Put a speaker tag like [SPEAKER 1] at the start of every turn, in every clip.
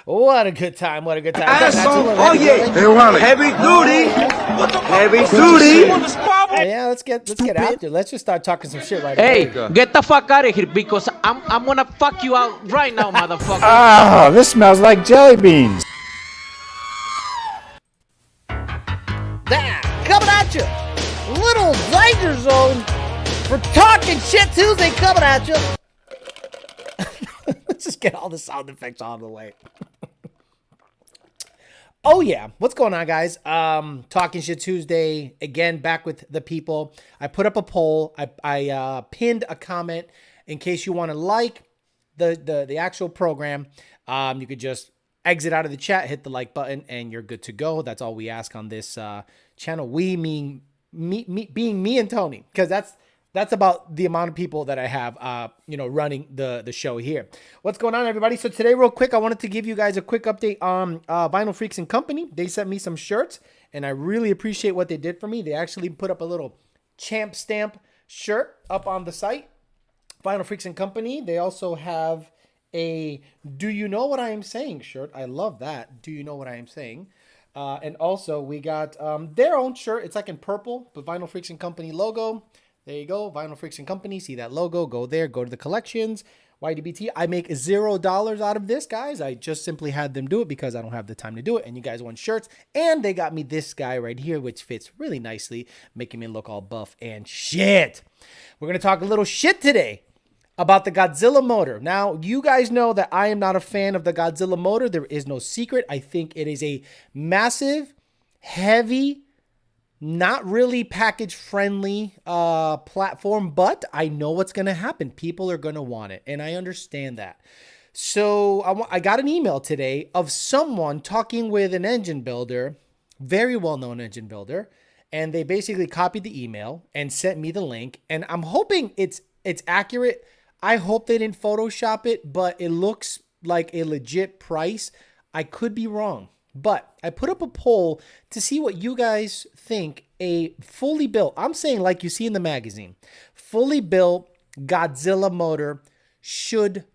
[SPEAKER 1] What a good time. What a good time.
[SPEAKER 2] Asshole. Oh, yeah. They want it. Heavy duty. Heavy duty.
[SPEAKER 1] Yeah, let's get after it. Let's just start talking some shit right
[SPEAKER 3] Hey,
[SPEAKER 1] away.
[SPEAKER 3] get the fuck out of here because I'm gonna fuck you out right now, motherfucker.
[SPEAKER 4] Ah, this smells like jelly beans.
[SPEAKER 1] Coming at you. Little danger zone for Talking Shit Tuesday coming at you. Let's just get all the sound effects out of the way. Oh yeah, what's going on, guys? Talking Shit Tuesday again, back with the people. I put up a poll. I pinned a comment in case you want to like the actual program. You could just exit out of the chat, hit the like button, and you're good to go. That's all we ask on this channel. We mean being me and Tony, because that's about the amount of people that I have, running the show here. What's going on, everybody? So today, real quick, I wanted to give you guys a quick update on Vinyl Freaks and Company. They sent me some shirts, and I really appreciate what they did for me. They actually put up a little champ stamp shirt up on the site, Vinyl Freaks and Company. They also have a "Do You Know What I Am Saying" shirt. I love that. Do you know what I am saying? And also, we got their own shirt. It's like in purple, but Vinyl Freaks and Company logo. There you go, Vinyl Freaks and Company. See that logo? Go there. Go to the collections. YDBT. I make $0 out of this, guys. I just simply had them do it because I don't have the time to do it. And you guys want shirts. And they got me this guy right here, which fits really nicely, making me look all buff and shit. We're going to talk a little shit today about the Godzilla Motor. Now, you guys know that I am not a fan of the Godzilla Motor. There is no secret. I think it is a massive, heavy, not really package friendly platform, but I know what's going to happen. People are going to want it, and I understand that. So I got an email today of someone talking with an engine builder, very well-known engine builder, and they basically copied the email and sent me the link, and I'm hoping it's accurate. I hope they didn't Photoshop it, but it looks like a legit price. I could be wrong. But I put up a poll to see what you guys think a fully built, I'm saying like you see in the magazine, fully built Godzilla motor should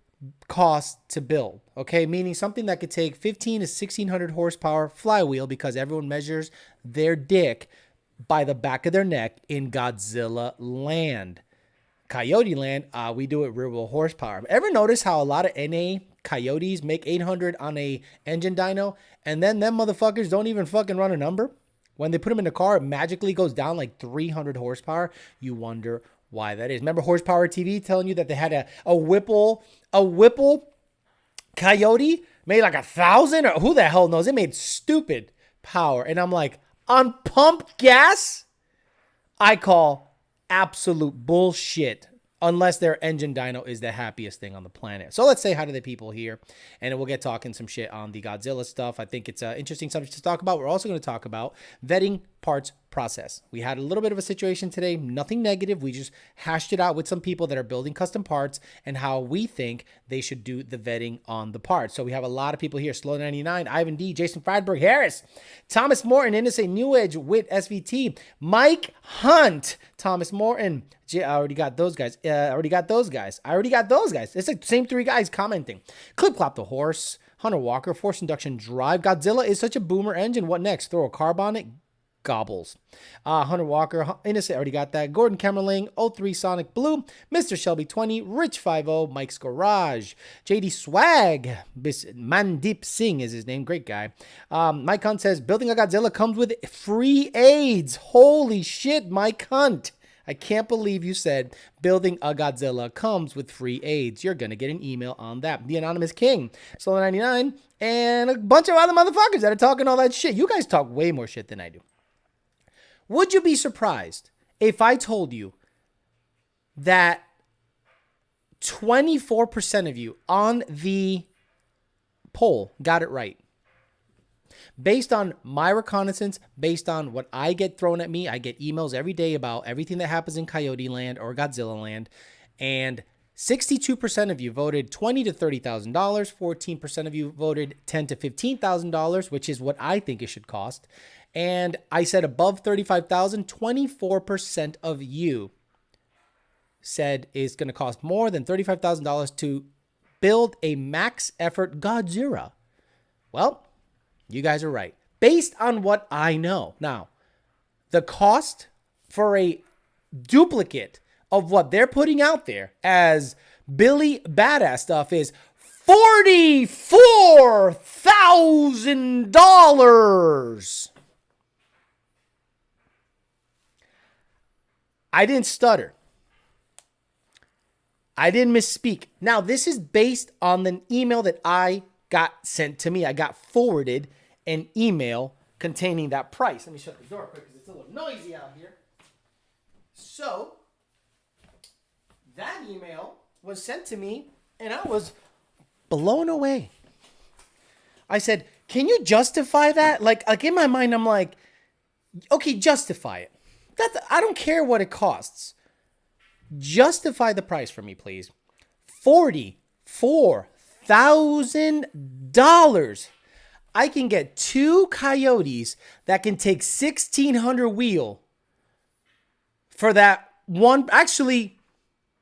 [SPEAKER 1] cost to build. Okay, meaning something that could take 15 to 1600 horsepower flywheel, because everyone measures their dick by the back of their neck in Godzilla land. Coyote land, we do it rear wheel horsepower. Ever notice how a lot of NA Coyotes make 800 on a engine dyno, and then them motherfuckers don't even fucking run a number? When they put them in the car, it magically goes down like 300 horsepower. You wonder why that is. Remember Horsepower TV telling you that they had a Whipple Coyote made like 1,000, or who the hell knows? It made stupid power. And I'm like, on pump gas? I call absolute bullshit, unless their engine dyno is the happiest thing on the planet. So let's say hi to the people here, and we'll get talking some shit on the Godzilla stuff. I think it's an interesting subject to talk about. We're also going to talk about vetting parts process. We had a little bit of a situation today, nothing negative. We just hashed it out with some people that are building custom parts and how we think they should do the vetting on the parts. So we have a lot of people here: Slow 99, Ivan D, Jason Friedberg, Harris, Thomas Morton, NSA New Edge, Wit, SVT, Mike Hunt, Thomas Morton. I already got those guys. I already got those guys. It's the same three guys commenting. Clip Clop the Horse, Hunter Walker, Force Induction Drive. Godzilla is such a boomer engine. What next? Throw a carb on it? Gobbles. Hunter Walker, Innocent, already got that. Gordon Camerling, 03 Sonic Blue, Mr. Shelby 20, Rich 50, Mike's Garage, JD Swag, Mandeep Singh is his name, great guy. Mike Hunt says, building a Godzilla comes with free aids. Holy shit, Mike Hunt. I can't believe you said building a Godzilla comes with free aids. You're going to get an email on that. The Anonymous King, Solo 99, and a bunch of other motherfuckers that are talking all that shit. You guys talk way more shit than I do. Would you be surprised if I told you that 24% of you on the poll got it right? Based on my reconnaissance, based on what I get thrown at me, I get emails every day about everything that happens in Coyote land or Godzilla land, and 62% of you voted $20,000 to $30,000. 14% of you voted $10,000 to $15,000, which is what I think it should cost. And I said above $35,000. 24% of you said it's going to cost more than $35,000 to build a max effort Godzilla. Well, you guys are right. Based on what I know. Now, the cost for a duplicate of what they're putting out there as Billy Badass stuff is $44,000. I didn't stutter. I didn't misspeak. Now, this is based on an email that I got sent to me. I got forwarded an email containing that price. Let me shut the door quick because it's a little noisy out here. So, that email was sent to me and I was blown away. I said, can you justify that? Like in my mind, I'm like, okay, justify it. I don't care what it costs. Justify the price for me, please. $44,000. I can get 2 Coyotes that can take 1,600 wheel for that one. Actually,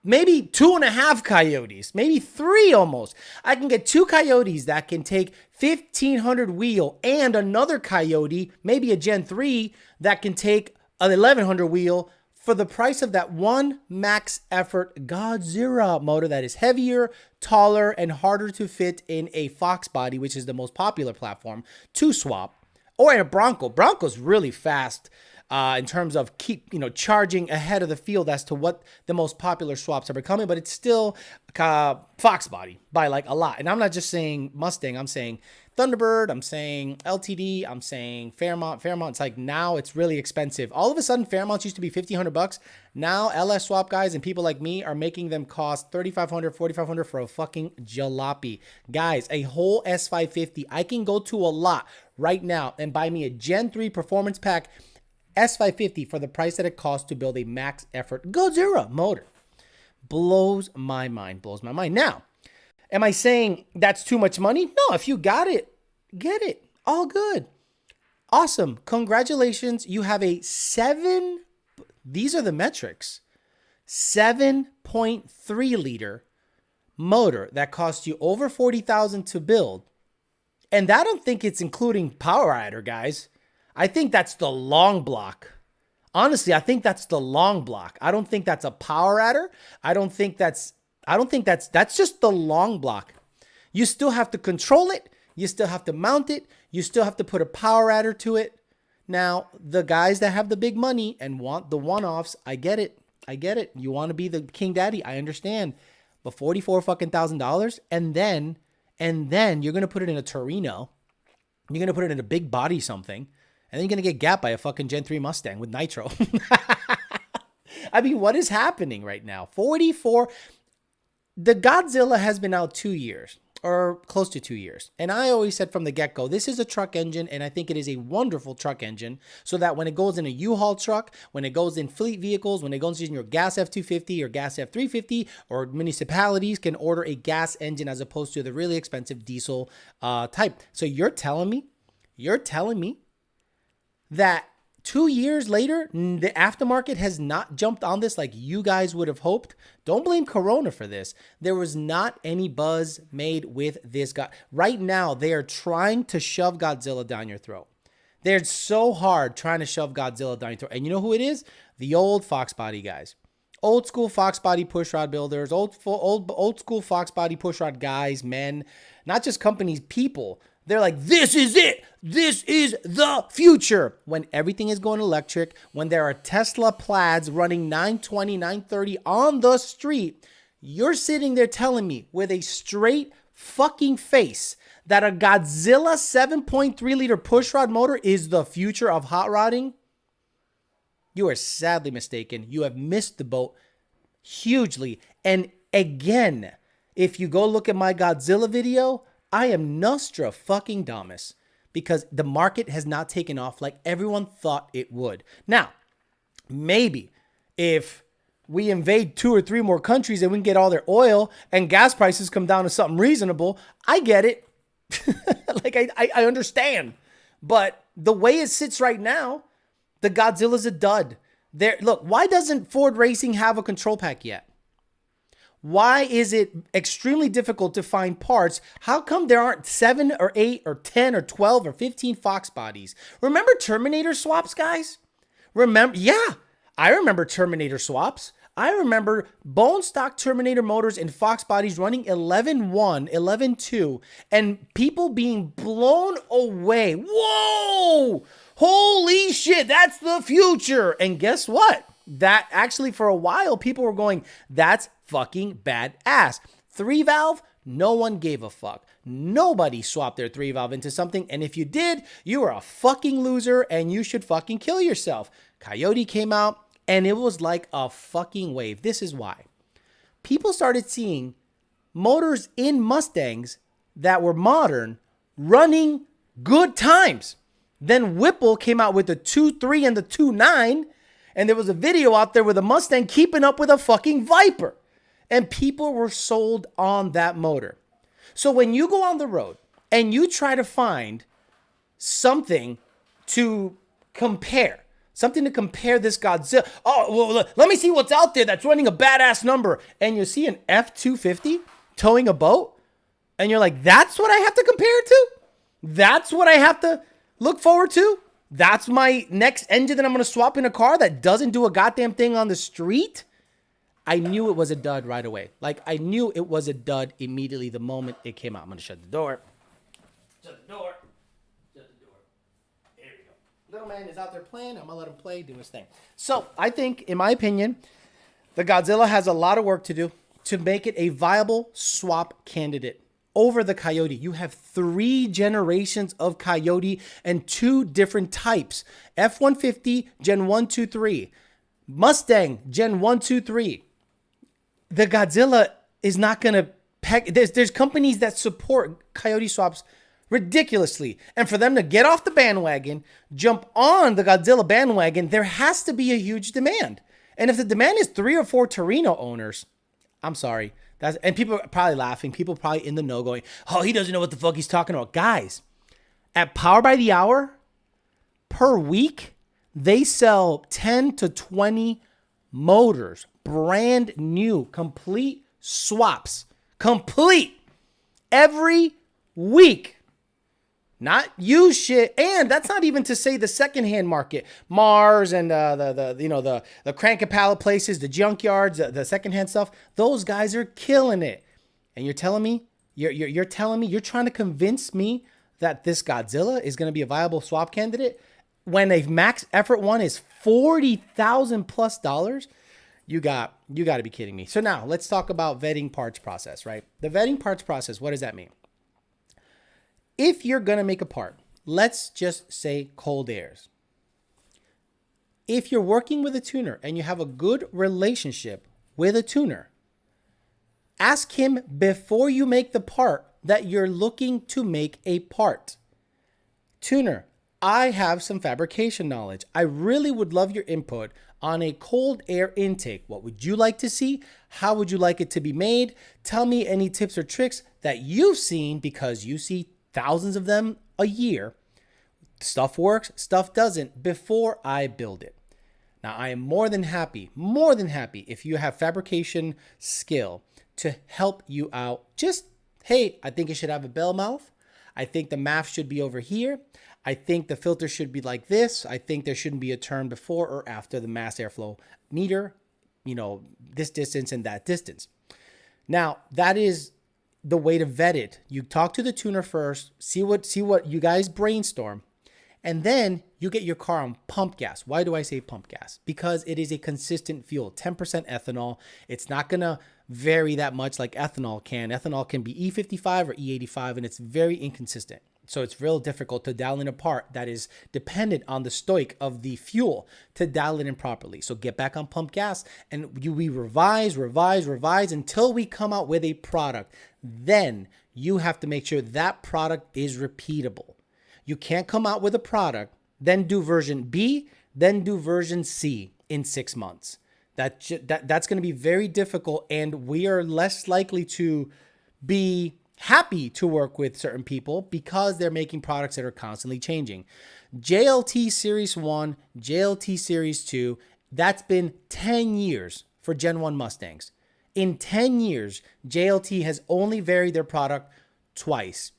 [SPEAKER 1] maybe 2.5 Coyotes, maybe 3 almost. I can get 2 Coyotes that can take 1,500 wheel and another Coyote, maybe a Gen 3, that can take an 1,100 wheel for the price of that one max effort Godzilla motor that is heavier, taller, and harder to fit in a Fox body, which is the most popular platform to swap, or in a Bronco. Bronco's really fast in terms of charging ahead of the field as to what the most popular swaps are becoming, but it's still Fox body by like a lot. And I'm not just saying Mustang, I'm saying Thunderbird, I'm saying LTD, I'm saying Fairmont. Fairmont's like, now it's really expensive. All of a sudden, Fairmonts used to be $1,500. Now LS swap guys and people like me are making them cost $3,500, $4,500 for a fucking jalopy. Guys, a whole S550. I can go to a lot right now and buy me a Gen 3 performance pack S550 for the price that it costs to build a max effort Godzilla motor. Blows my mind. Now, am I saying that's too much money? No, if you got it, get it. All good. Awesome. Congratulations. You have a these are the metrics, 7.3 liter motor that costs you over $40,000 to build. And I don't think it's including power adder, guys. I think that's the long block. Honestly, I think that's the long block. I don't think that's a power adder. I don't think that's just the long block. You still have to control it. You still have to mount it. You still have to put a power adder to it. Now, the guys that have the big money and want the one-offs, I get it. You want to be the king daddy. I understand. But $44,000 and then you're going to put it in a Torino. You're going to put it in a big body something. And then you're going to get gapped by a fucking Gen 3 Mustang with nitro. I mean, what is happening right now? 44. The Godzilla has been out 2 years or close to 2 years. And I always said from the get-go, this is a truck engine. And I think it is a wonderful truck engine so that when it goes in a U-Haul truck, when it goes in fleet vehicles, when it goes in your gas F-250 or gas F-350, or municipalities can order a gas engine as opposed to the really expensive diesel type. So you're telling me that 2 years later, the aftermarket has not jumped on this like you guys would have hoped? Don't blame Corona for this. There was not any buzz made with this guy. Right now, they are trying to shove Godzilla down your throat. They're so hard trying to shove Godzilla down your throat. And you know who it is? The old Fox body guys. Old school Fox body pushrod builders, old school Fox body pushrod guys, men, not just companies, people. They're like, this is it. This is the future. When everything is going electric, when there are Tesla plaids running 920, 930 on the street, you're sitting there telling me with a straight fucking face that a Godzilla 7.3 liter pushrod motor is the future of hot rodding? You are sadly mistaken. You have missed the boat hugely. And again, if you go look at my Godzilla video, I am Nostra fucking Damus because the market has not taken off like everyone thought it would. Now, maybe if we invade 2 or 3 more countries and we can get all their oil and gas prices come down to something reasonable, I get it. Like, I understand. But the way it sits right now, the Godzilla's a dud. Look, why doesn't Ford Racing have a control pack yet? Why is it extremely difficult to find parts? How come there aren't 7 or 8 or 10 or 12 or 15 Fox bodies? Remember Terminator swaps, guys? Yeah, I remember Terminator swaps. I remember bone stock Terminator motors and Fox bodies running 11.1, 11.2, and people being blown away. Whoa! Holy shit, that's the future. And guess what? That actually for a while, people were going, that's fucking badass. 3-valve, no one gave a fuck. Nobody swapped their 3-valve into something. And if you did, you were a fucking loser and you should fucking kill yourself. Coyote came out and it was like a fucking wave. This is why. People started seeing motors in Mustangs that were modern running good times. Then Whipple came out with the 2.3 and the 2.9. And there was a video out there with a Mustang keeping up with a fucking Viper. And people were sold on that motor. So when you go on the road and you try to find something to compare this Godzilla. Oh, well, let me see what's out there that's running a badass number. And you see an F-250 towing a boat. And you're like, that's what I have to compare it to? That's what I have to look forward to? That's my next engine that I'm going to swap in a car that doesn't do a goddamn thing on the street? I knew it was a dud right away. Like, I knew it was a dud immediately the moment it came out. I'm going to shut the door. Shut the door. Shut the door. There we go. Little man is out there playing. I'm going to let him play, do his thing. So, I think, in my opinion, the Godzilla has a lot of work to do to make it a viable swap candidate. Over the Coyote, you have 3 generations of Coyote and 2 different types. F-150, Gen 1, 2, 3. Mustang, Gen 1, 2, 3. The Godzilla is not going to pack. There's companies that support Coyote swaps ridiculously. And for them to get off the bandwagon, jump on the Godzilla bandwagon, there has to be a huge demand. And if the demand is 3 or 4 Torino owners, I'm sorry. And people are probably laughing. People probably in the know going, oh, he doesn't know what the fuck he's talking about. Guys, at Power by the Hour, per week, they sell 10 to 20 motors. Brand new. Complete swaps. Complete. Every week. Not used shit. And that's not even to say the secondhand market. Mars and the crank and pallet places, the junkyards, the secondhand stuff. Those guys are killing it. And you're telling me, you're telling me, you're trying to convince me that this Godzilla is going to be a viable swap candidate when a max effort one is $40,000 plus. You got to be kidding me. So now let's talk about vetting parts process, right? The vetting parts process, what does that mean? If you're going to make a part, let's just say cold airs. If you're working with a tuner and you have a good relationship with a tuner, ask him before you make the part that you're looking to make a part. Tuner, I have some fabrication knowledge. I really would love your input on a cold air intake. What would you like to see? How would you like it to be made? Tell me any tips or tricks that you've seen because you see thousands of them a year. Stuff works, stuff doesn't before I build it. Now, I am more than happy if you have fabrication skill to help you out. Just, hey, I think it should have a bell mouth. I think the MAF should be over here. I think the filter should be like this. I think there shouldn't be a turn before or after the mass airflow meter, this distance and that distance. Now, that is the way to vet it. You talk to the tuner first, see what you guys brainstorm, and then you get your car on pump gas. Why do I say pump gas? Because it is a consistent fuel, 10% ethanol. It's not going to vary that much like ethanol can. Ethanol can be E55 or E85, and it's very inconsistent. So it's real difficult to dial in a part that is dependent on the stoic of the fuel to dial it in properly. So get back on pump gas and we revise until we come out with a product. Then you have to make sure that product is repeatable. You can't come out with a product, then do version B, then do version C in 6 months. That's going to be very difficult, and we are less likely to be happy to work with certain people because they're making products that are constantly changing. JLT Series 1, JLT Series 2, that's been 10 years for Gen 1 Mustangs. In 10 years, JLT has only varied their product twice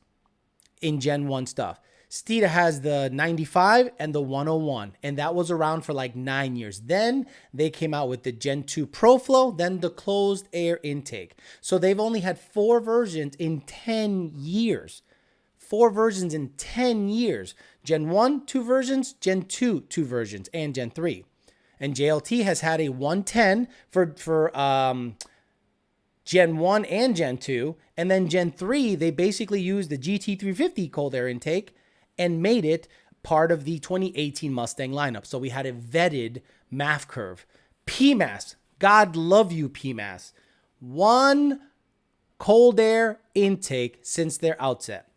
[SPEAKER 1] in Gen 1 stuff. Steeda has the 95 and the 101, and that was around for like 9 years. Then they came out with the Gen 2 ProFlow, then the closed air intake. So they've only had 4 versions in 10 years. 4 versions in 10 years. Gen 1, 2 versions, Gen 2, 2 versions, and Gen 3. And JLT has had a 110 for Gen 1 and Gen 2. And then Gen 3, they basically used the GT350 cold air intake and made it part of the 2018 Mustang lineup. So we had a vetted MAF curve. PMAS, God love you, PMAS. 1 cold air intake since their outset.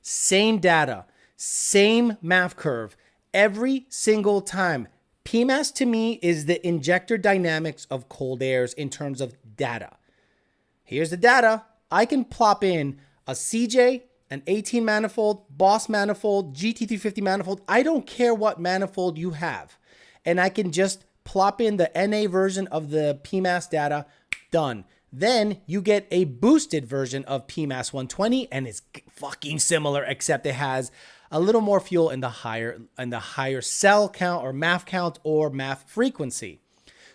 [SPEAKER 1] Same data, same MAF curve, every single time. PMAS to me is the injector dynamics of cold airs in terms of data. Here's the data. I can plop in a CJ, an 18 manifold, Boss manifold, GT350 manifold. I don't care what manifold you have. And I can just plop in the NA version of the PMAS data. Done. Then you get a boosted version of PMAS 120, and it's fucking similar, except it has a little more fuel in the higher cell count or MAF count or MAF frequency.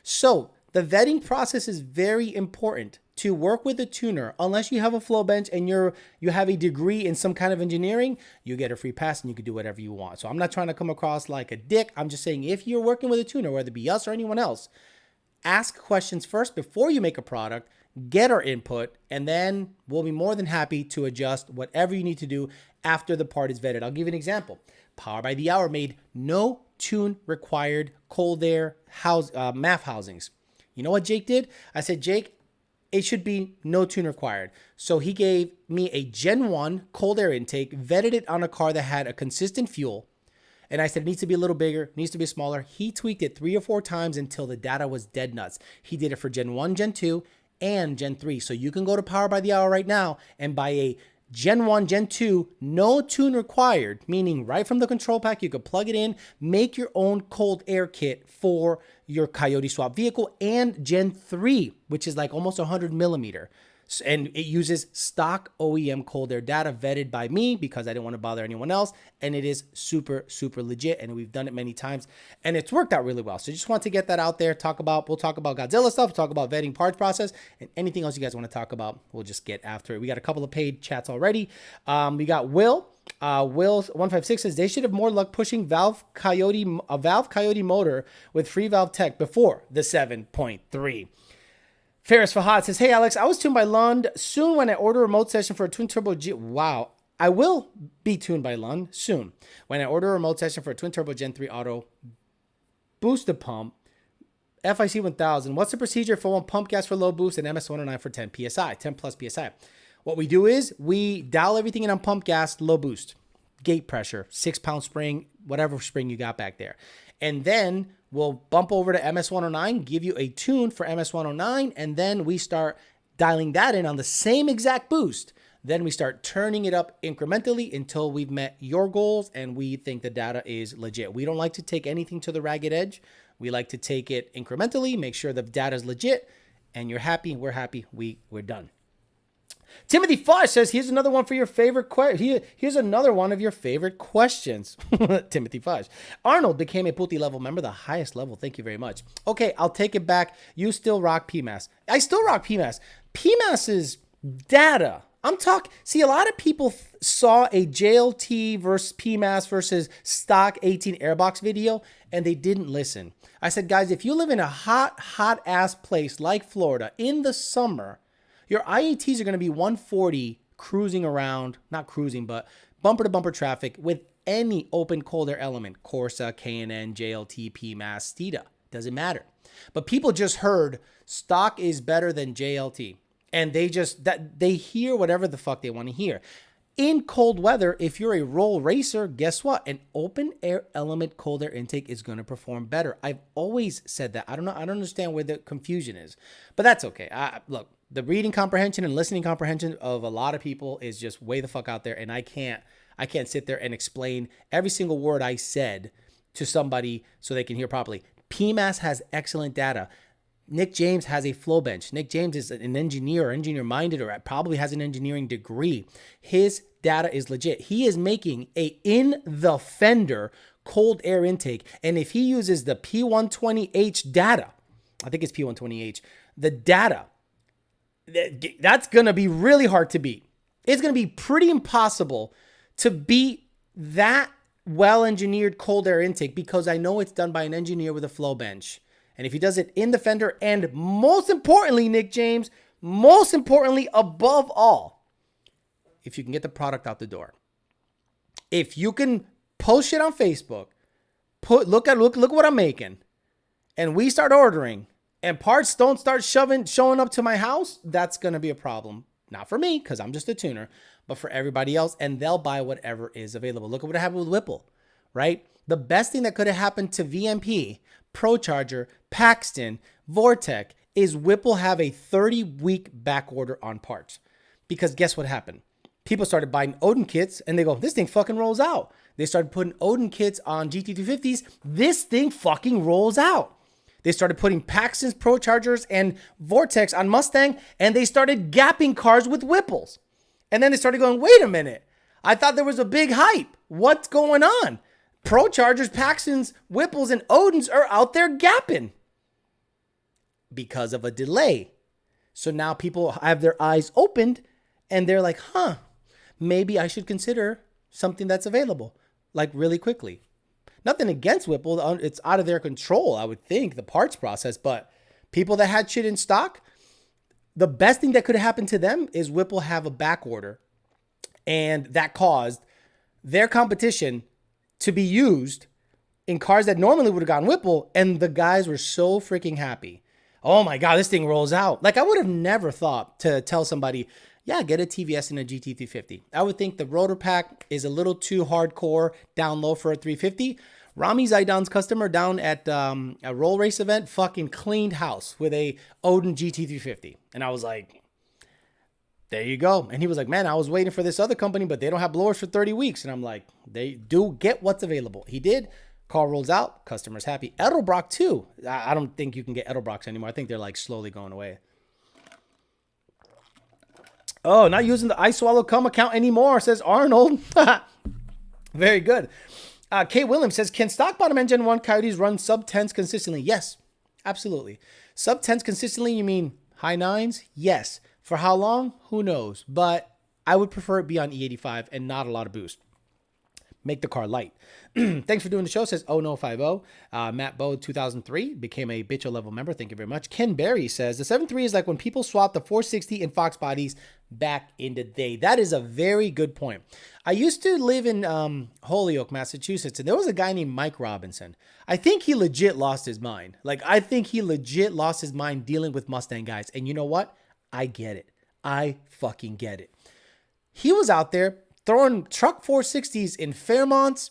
[SPEAKER 1] So the vetting process is very important to work with a tuner. Unless you have a flow bench and you have a degree in some kind of engineering, you get a free pass and you can do whatever you want. So I'm not trying to come across like a dick. I'm just saying, if you're working with a tuner, whether it be us or anyone else, ask questions first before you make a product, get our input, and then we'll be more than happy to adjust whatever you need to do after the part is vetted. I'll give you an example. Power by the Hour made no tune required cold air MAF housings. You know what Jake did? I said, Jake, it should be no tune required. So he gave me a Gen 1 cold air intake, vetted it on a car that had a consistent fuel. And I said, it needs to be a little bigger, needs to be smaller. He tweaked it 3 or 4 times until the data was dead nuts. He did it for Gen 1, Gen 2, and Gen 3. So you can go to Power by the Hour right now and buy a Gen 1, Gen 2, no tune required, meaning right from the control pack, you could plug it in, make your own cold air kit for your Coyote swap vehicle, and Gen 3, which is like almost 100 millimeter. And it uses stock OEM cold air data vetted by me because I didn't want to bother anyone else. And it is super, super legit. And we've done it many times and it's worked out really well. So just want to get that out there. We'll talk about Godzilla stuff, talk about vetting parts process, and anything else you guys want to talk about, we'll just get after it. We got a couple of paid chats already. We got Will. Will156 says they should have more luck pushing a Valve Coyote motor with free valve tech before the 7.3. Ferris Fahad says, hey, Alex, I was tuned by Lund. Soon when I order a remote session for a twin turbo wow. I will be tuned by Lund soon. When I order a remote session for a twin turbo Gen 3 auto booster pump, FIC 1000, what's the procedure for one pump gas for low boost and MS 109 for 10 PSI, 10 plus PSI? What we do is we dial everything in on pump gas, low boost, gate pressure, 6-pound spring, whatever spring you got back there. And then we'll bump over to MS109, give you a tune for MS109, and then we start dialing that in on the same exact boost. Then we start turning it up incrementally until we've met your goals and we think the data is legit. We don't like to take anything to the ragged edge. We like to take it incrementally, make sure the data is legit, and you're happy, we're happy, we're done. Timothy Fosh says, here's another one for your favorite here's another one of your favorite questions. Timothy Fosh. Arnold became a Putti level member, the highest level. Thank you very much. Okay, I'll take it back. You still rock PMAS. I still rock PMAS. PMAS's data. See, a lot of people saw a JLT versus PMAS versus stock 18 airbox video, and they didn't listen. I said, guys, if you live in a hot ass place like Florida in the summer, your IATs are going to be 140 cruising around, not cruising, but bumper to bumper traffic with any open cold air element, Corsa, K&N, JLT, PMAS, Steeda, doesn't matter. But people just heard stock is better than JLT. And they hear whatever the fuck they want to hear. In cold weather, if you're a roll racer, guess what? An open air element cold air intake is going to perform better. I've always said that. I don't understand where the confusion is, but that's okay. Look, the reading comprehension and listening comprehension of a lot of people is just way the fuck out there. And I can't sit there and explain every single word I said to somebody so they can hear properly. PMAS has excellent data. Nick James has a flow bench. Nick James is an engineer, engineer-minded, or probably has an engineering degree. His data is legit. He is making a in-the-fender cold air intake. And if he uses the P120H data, I think it's P120H, the data, that's going to be really hard to beat. It's going to be pretty impossible to beat that well-engineered cold air intake because I know it's done by an engineer with a flow bench. And if he does it in the fender, and most importantly, Nick James, most importantly, above all, if you can get the product out the door. If you can post shit on Facebook, look what I'm making, and we start ordering, and parts don't start showing up to my house, that's gonna be a problem. Not for me, because I'm just a tuner, but for everybody else, and they'll buy whatever is available. Look at what happened with Whipple, right? The best thing that could have happened to VMP, ProCharger, Paxton, Vortec is Whipple have a 30-week back order on parts. Because guess what happened? People started buying Odin kits and they go, this thing fucking rolls out. They started putting Odin kits on GT250s. This thing fucking rolls out. They started putting Paxton's ProChargers and Vortex on Mustang, and they started gapping cars with Whipples. And then they started going, wait a minute. I thought there was a big hype. What's going on? ProChargers, Paxtons, Whipples, and Odins are out there gapping because of a delay. So now people have their eyes opened and they're like, maybe I should consider something that's available, like really quickly. Nothing against Whipple. It's out of their control, I would think, the parts process. But people that had shit in stock, the best thing that could have happened to them is Whipple have a back order. And that caused their competition to be used in cars that normally would have gotten Whipple. And the guys were so freaking happy. Oh my God, this thing rolls out. Like I would have never thought to tell somebody, yeah, get a TVS and a GT350. I would think the rotor pack is a little too hardcore down low for a 350. Rami Zaidan's customer down at a roll race event fucking cleaned house with a Odin GT350. And I was like, there you go. And he was like, man, I was waiting for this other company, but they don't have blowers for 30 weeks. And I'm like, they do get what's available. He did. Car rolls out. Customer's happy. Edelbrock too. I don't think you can get Edelbrocks anymore. I think they're like slowly going away. Oh, not using the I Swallow Cum account anymore, says Arnold. Very good. Kate Williams says, can stock bottom end Gen 1 Coyotes run sub 10s consistently? Yes, absolutely. Sub 10s consistently, you mean high 9s? Yes. For how long? Who knows? But I would prefer it be on E85 and not a lot of boost. Make the car light. Thanks for doing the show, says Oh No 50. Matt Bowe 2003 became a Bitcho level member. Thank you very much. Ken Berry says the 7.3 is like when people swapped the 460 and Fox bodies back in the day. That is a very good point. I used to live in Holyoke, Massachusetts, and there was a guy named Mike Robinson. I think he legit lost his mind. I think he legit lost his mind dealing with Mustang guys. And you know what? I get it. I fucking get it. He was out there throwing truck 460s in Fairmonts,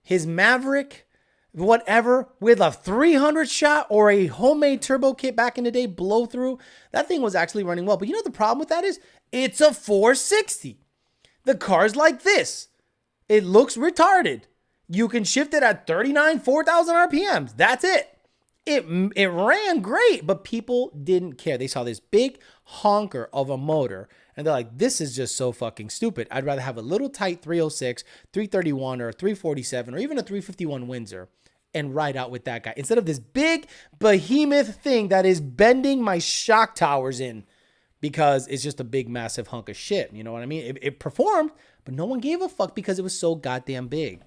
[SPEAKER 1] his Maverick, whatever, with a 300 shot or a homemade turbo kit back in the day, blow through. That thing was actually running well. But you know what the problem with that is? It's a 460. The car's like this. It looks retarded. You can shift it at 39, 4,000 RPMs. That's it. It ran great, but people didn't care. They saw this big honker of a motor, and they're like, this is just so fucking stupid. I'd rather have a little tight 306, 331, or a 347, or even a 351 Windsor, and ride out with that guy, instead of this big behemoth thing that is bending my shock towers in, because it's just a big, massive hunk of shit. You know what I mean? It performed, but no one gave a fuck because it was so goddamn big.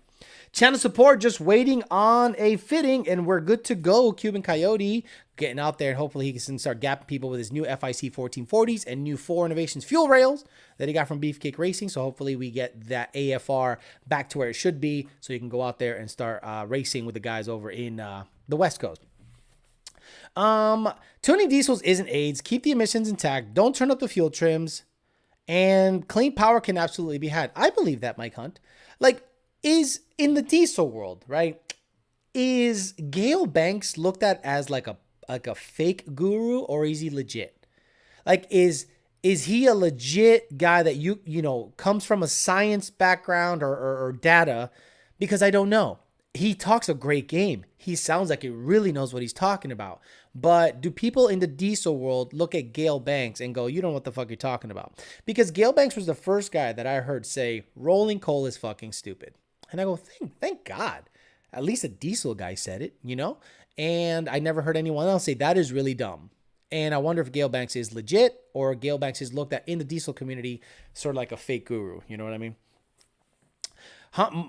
[SPEAKER 1] Channel support, just waiting on a fitting, and we're good to go. Cuban Coyote getting out there, and hopefully he can start gapping people with his new FIC 1440s and new 4 Innovations fuel rails that he got from Beefcake Racing. So hopefully we get that AFR back to where it should be, so you can go out there and start racing with the guys over in the West Coast. Tuning diesels isn't AIDS. Keep the emissions intact. Don't turn up the fuel trims, and clean power can absolutely be had. I believe that, Mike Hunt. Is in the diesel world, right? Is Gale Banks looked at as like a fake guru, or is he legit? Is he a legit guy that you know comes from a science background or data? Because I don't know. he talks a great game. He sounds like he really knows what he's talking about. But do people in the diesel world look at Gale Banks and go, you don't know what the fuck you're talking about? Because Gale Banks was the first guy that I heard say, rolling coal is fucking stupid. And I go, thank God. At least a diesel guy said it, you know? And I never heard anyone else say that is really dumb. And I wonder if Gale Banks is legit or Gale Banks is looked at in the diesel community sort of like a fake guru. You know what I mean?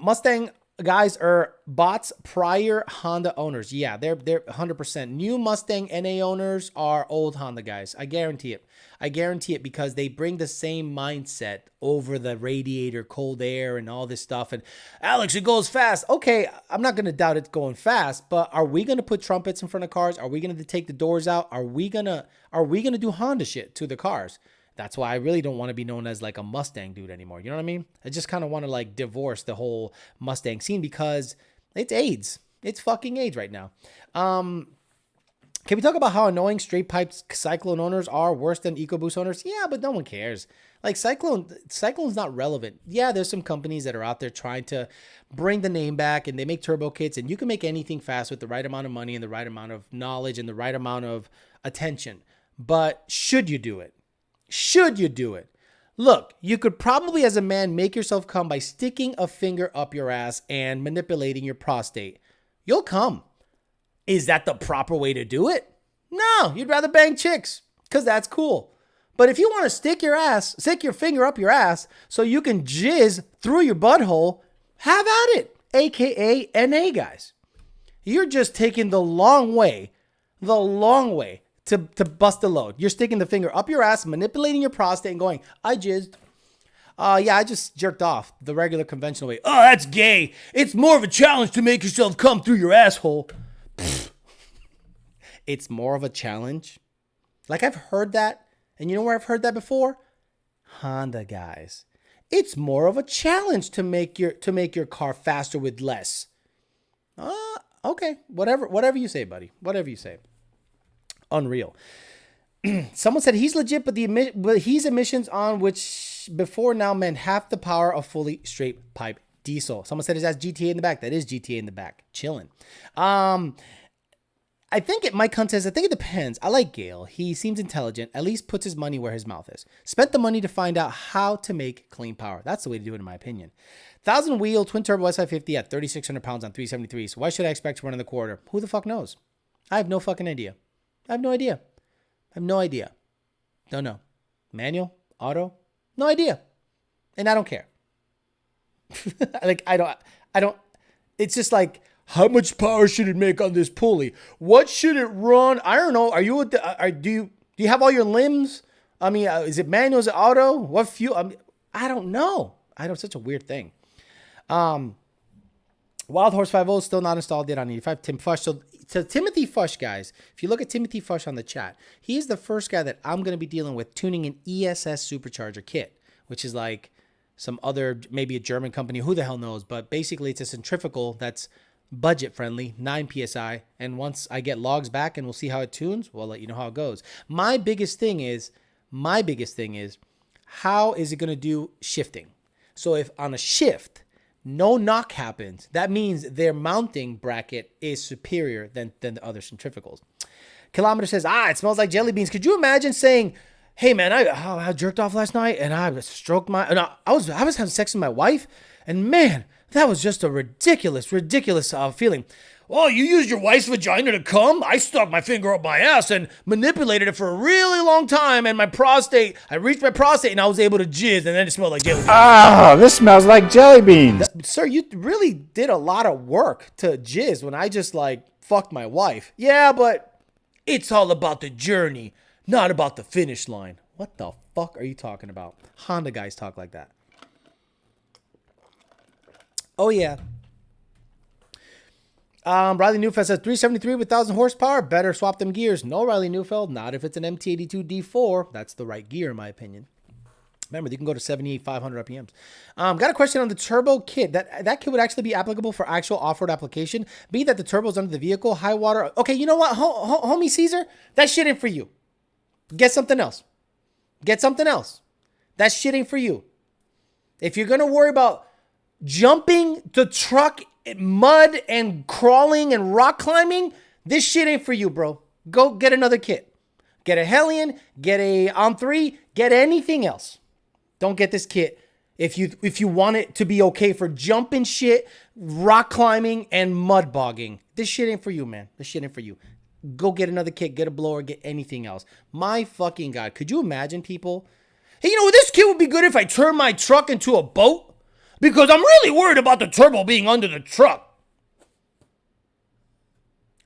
[SPEAKER 1] Mustang guys are bots, prior Honda owners. Yeah, they're 100%. New Mustang NA owners are old Honda guys. I guarantee it. I guarantee it because they bring the same mindset over the radiator, cold air, and all this stuff. And Alex, it goes fast. Okay, I'm not going to doubt it's going fast, but are we going to put trumpets in front of cars? Are we going to take the doors out? Are we going to do Honda shit to the cars? That's why I really don't want to be known as like a Mustang dude anymore. You know what I mean? I just kind of want to like divorce the whole Mustang scene because it's AIDS. It's fucking AIDS right now. Can we talk about how annoying straight pipe Cyclone owners are worse than EcoBoost owners? Yeah, but no one cares. Like Cyclone's not relevant. Yeah, there's some companies that are out there trying to bring the name back and they make turbo kits and you can make anything fast with the right amount of money and the right amount of knowledge and the right amount of attention. But should you do it? Should you do it? Look, you could probably as a man make yourself come by sticking a finger up your ass and manipulating your prostate. You'll come. Is that the proper way to do it? No, you'd rather bang chicks because that's cool. But if you want to stick your finger up your ass so you can jizz through your butthole, have at it, aka NA guys. You're just taking the long way to bust a load. You're sticking the finger up your ass, manipulating your prostate and going, I jizzed. Yeah, I just jerked off the regular conventional way. Oh, that's gay. It's more of a challenge to make yourself come through your asshole. It's more of a challenge. Like I've heard that. And you know where I've heard that before? Honda guys. It's more of a challenge to make your car faster with less. Okay. Whatever you say, buddy. Whatever you say. Unreal. Someone said he's legit, but he's emissions on which before now meant half the power of fully straight pipe diesel. Someone said, is that GTA in the back? That is GTA in the back. Chilling. I think it might contest. I think it depends. I like Gale. He seems intelligent, at least puts his money where his mouth is. Spent the money to find out how to make clean power. That's the way to do it, in my opinion. 1,000 wheel twin turbo S550 at 3,600 pounds on 373. So why should I expect to run in the quarter? Who the fuck knows? I have no fucking idea. I have no idea. Don't know. Manual? Auto? No idea. And I don't care. Like, I don't, it's just like, how much power should it make on this pulley? What should it run? I don't know. Do you have all your limbs? I mean, is it manual? Is it auto? What fuel? I mean, I don't know. I know, it's such a weird thing. Wild Horse 50 still not installed yet on 85. Tim Fush. So Timothy Fush, guys, if you look at Timothy Fush on the chat, he's the first guy that I'm going to be dealing with tuning an ESS supercharger kit, which is like some other, maybe a German company, who the hell knows, but basically it's a centrifugal that's budget friendly, 9 PSI. And once I get logs back and we'll see how it tunes, we'll let you know how it goes. My biggest thing is, how is it going to do shifting? So if on a shift, no knock happens, that means their mounting bracket is superior than the other centrifugals. Kilometer says, it smells like jelly beans. Could you imagine saying, hey man, I jerked off last night and I stroked I was having sex with my wife and man, that was just a ridiculous feeling. Oh, you used your wife's vagina to come? I stuck my finger up my ass and manipulated it for a really long time, and I reached my prostate and I was able to jizz, and then it smelled like jelly beans.
[SPEAKER 4] This smells like jelly beans.
[SPEAKER 1] Sir, you really did a lot of work to jizz when I just like fucked my wife. Yeah, but it's all about the journey, not about the finish line. What the fuck are you talking about? Honda guys talk like that. Oh, yeah. Riley Neufeld says 373 with 1,000 horsepower. Better swap them gears. No, Riley Neufeld. Not if it's an MT82 D4. That's the right gear, in my opinion. Remember, you can go to 78,500 RPMs. Got a question on the turbo kit. That kit would actually be applicable for actual off-road application. Be that the turbo's under the vehicle, high water. Okay, you know what, homie Caesar? That shit ain't for you. Get something else. That shit ain't for you. If you're going to worry about jumping the truck mud and crawling and rock climbing, this shit ain't for you, bro. Go get another kit. Get a Hellion, get a On3, get anything else. Don't get this kit if you want it to be okay for jumping shit, rock climbing, and mud bogging. This shit ain't for you, man. This shit ain't for you. Go get another kit, get a blower, get anything else. My fucking God. Could you imagine people? Hey, this kit would be good if I turn my truck into a boat because I'm really worried about the turbo being under the truck.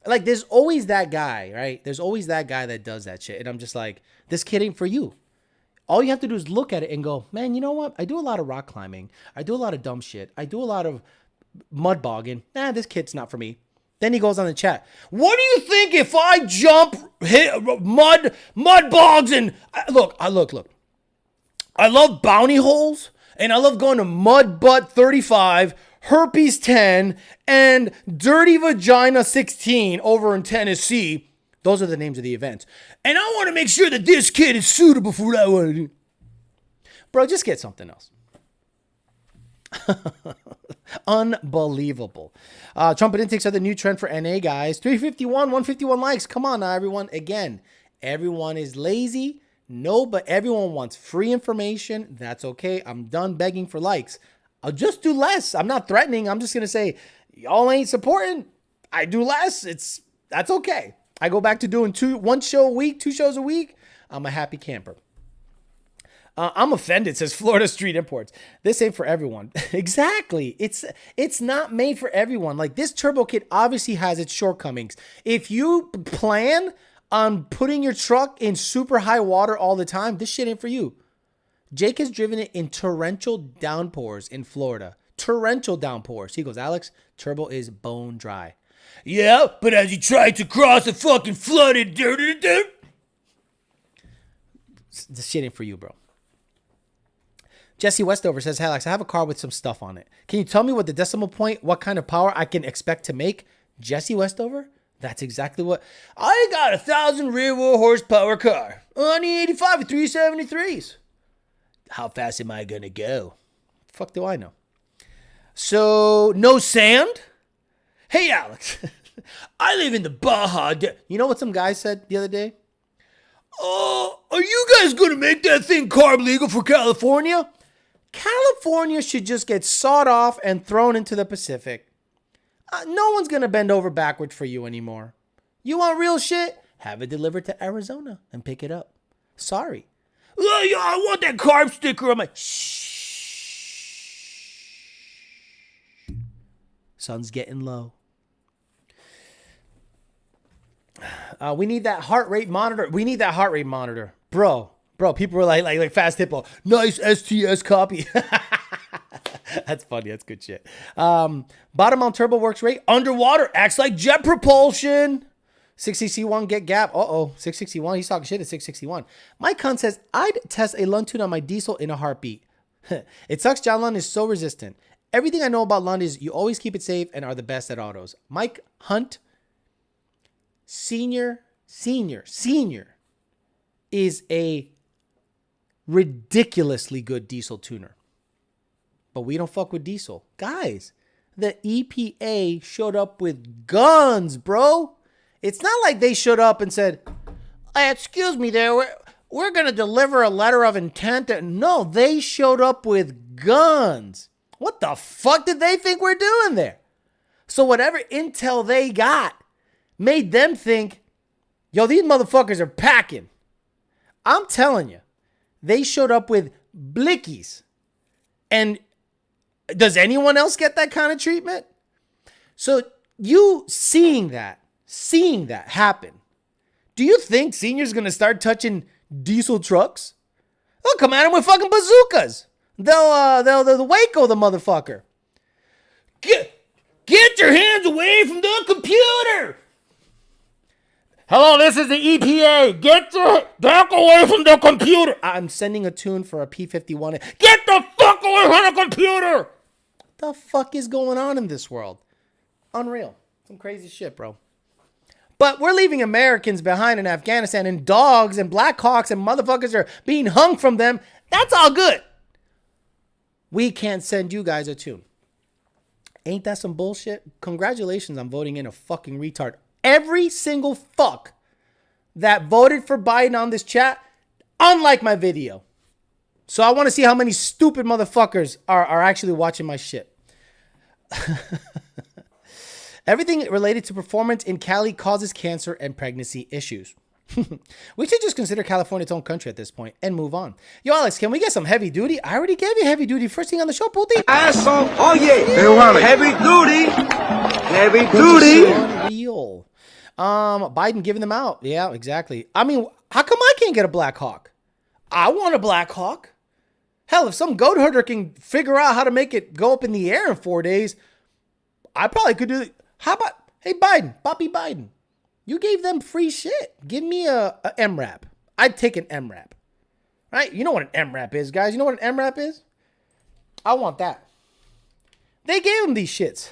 [SPEAKER 1] Like, there's always that guy, right? There's always that guy that does that shit. And I'm just like, this kit ain't for you. All you have to do is look at it and go, man, you know what? I do a lot of rock climbing. I do a lot of dumb shit. I do a lot of mud bogging. Nah, this kit's not for me. Then he goes on the chat. What do you think if I jump, hit mud bogs and look. I love bounty holes and I love going to Mud Butt 35, Herpes 10, and Dirty Vagina 16 over in Tennessee. Those are the names of the events. And I want to make sure that this kid is suitable for what I want to do. Bro, just get something else. Unbelievable. Trumpet intakes are the new trend for NA, guys. 151 likes. Come on now, everyone. Again, everyone is lazy. No, but everyone wants free information. That's okay. I'm done begging for likes. I'll just do less. I'm not threatening. I'm just going to say, y'all ain't supporting. I do less. That's okay. I go back to doing 1 show a week, 2 shows a week. I'm a happy camper. I'm offended, says Florida Street Imports. This ain't for everyone. Exactly. It's not made for everyone. Like, this turbo kit obviously has its shortcomings. If you plan on putting your truck in super high water all the time, this shit ain't for you. Jake has driven it in torrential downpours in Florida. Torrential downpours. He goes, Alex, turbo is bone dry. Yeah, but as you try to cross a fucking flooded dirt, this shit ain't for you, bro. Jesse Westover says, hey, Alex, I have a car with some stuff on it. Can you tell me what the decimal point, what kind of power I can expect to make? Jesse Westover? That's exactly what. I got 1,000 rear wheel horsepower car on the 85 with 373s. How fast am I going to go? Fuck do I know? So, no sand? Hey, Alex, I live in the Baja. You know what some guy said the other day? Oh, are you guys going to make that thing carb legal for California? California should just get sawed off and thrown into the Pacific. No one's going to bend over backwards for you anymore. You want real shit? Have it delivered to Arizona and pick it up. Sorry. Oh, yeah, I want that carb sticker on my... Shh. Sun's getting low. We need that heart rate monitor. We need that heart rate monitor. Bro, people were like Fast Hippo. Nice STS copy. That's funny. That's good shit. Bottom mount turbo works great. Underwater acts like jet propulsion. 661 get gap. 661. He's talking shit at 661. My cunt says, I'd test a Lund tune on my diesel in a heartbeat. It sucks John Lund is so resistant. Everything I know about Lund is you always keep it safe and are the best at autos. Mike Hunt, senior, is a ridiculously good diesel tuner. But we don't fuck with diesel. Guys, the EPA showed up with guns, bro. It's not like they showed up and said, hey, excuse me there, we're going to deliver a letter of intent. No, they showed up with guns. What the fuck did they think we're doing there? So whatever intel they got made them think, yo, these motherfuckers are packing. I'm telling you, they showed up with blickies. And does anyone else get that kind of treatment? So you seeing that happen, do you think Senior's going to start touching diesel trucks? They'll come at him with fucking bazookas. They'll Waco the motherfucker. Get your hands away from the computer. Hello, this is the EPA. Get your back away from the computer. I'm sending a tune for a P51. Get the fuck away from the computer. What the fuck is going on in this world? Unreal. Some crazy shit, bro. But we're leaving Americans behind in Afghanistan, and dogs and blackhawks and motherfuckers are being hung from them. That's all good. We can't send you guys a tune. Ain't that some bullshit? Congratulations on voting in a fucking retard. Every single fuck that voted for Biden on this chat, unlike my video. So I want to see how many stupid motherfuckers are actually watching my shit. Everything related to performance in Cali causes cancer and pregnancy issues. We should just consider California its own country at this point and move on. Yo, Alex, can we get some heavy duty? I already gave you heavy duty first thing on the show, Puti.
[SPEAKER 2] Asshole. Oh, yeah. They want it. Heavy duty. Heavy duty.
[SPEAKER 1] Unreal. Biden giving them out. Yeah, exactly. I mean, how come I can't get a Black Hawk? I want a Black Hawk. Hell, if some goat herder can figure out how to make it go up in the air in 4 days, I probably could do it. How about, hey, Biden, Bobby Biden, you gave them free shit. Give me a MRAP. I'd take an MRAP. Right? You know what an MRAP is, guys. You know what an MRAP is? I want that. They gave them these shits.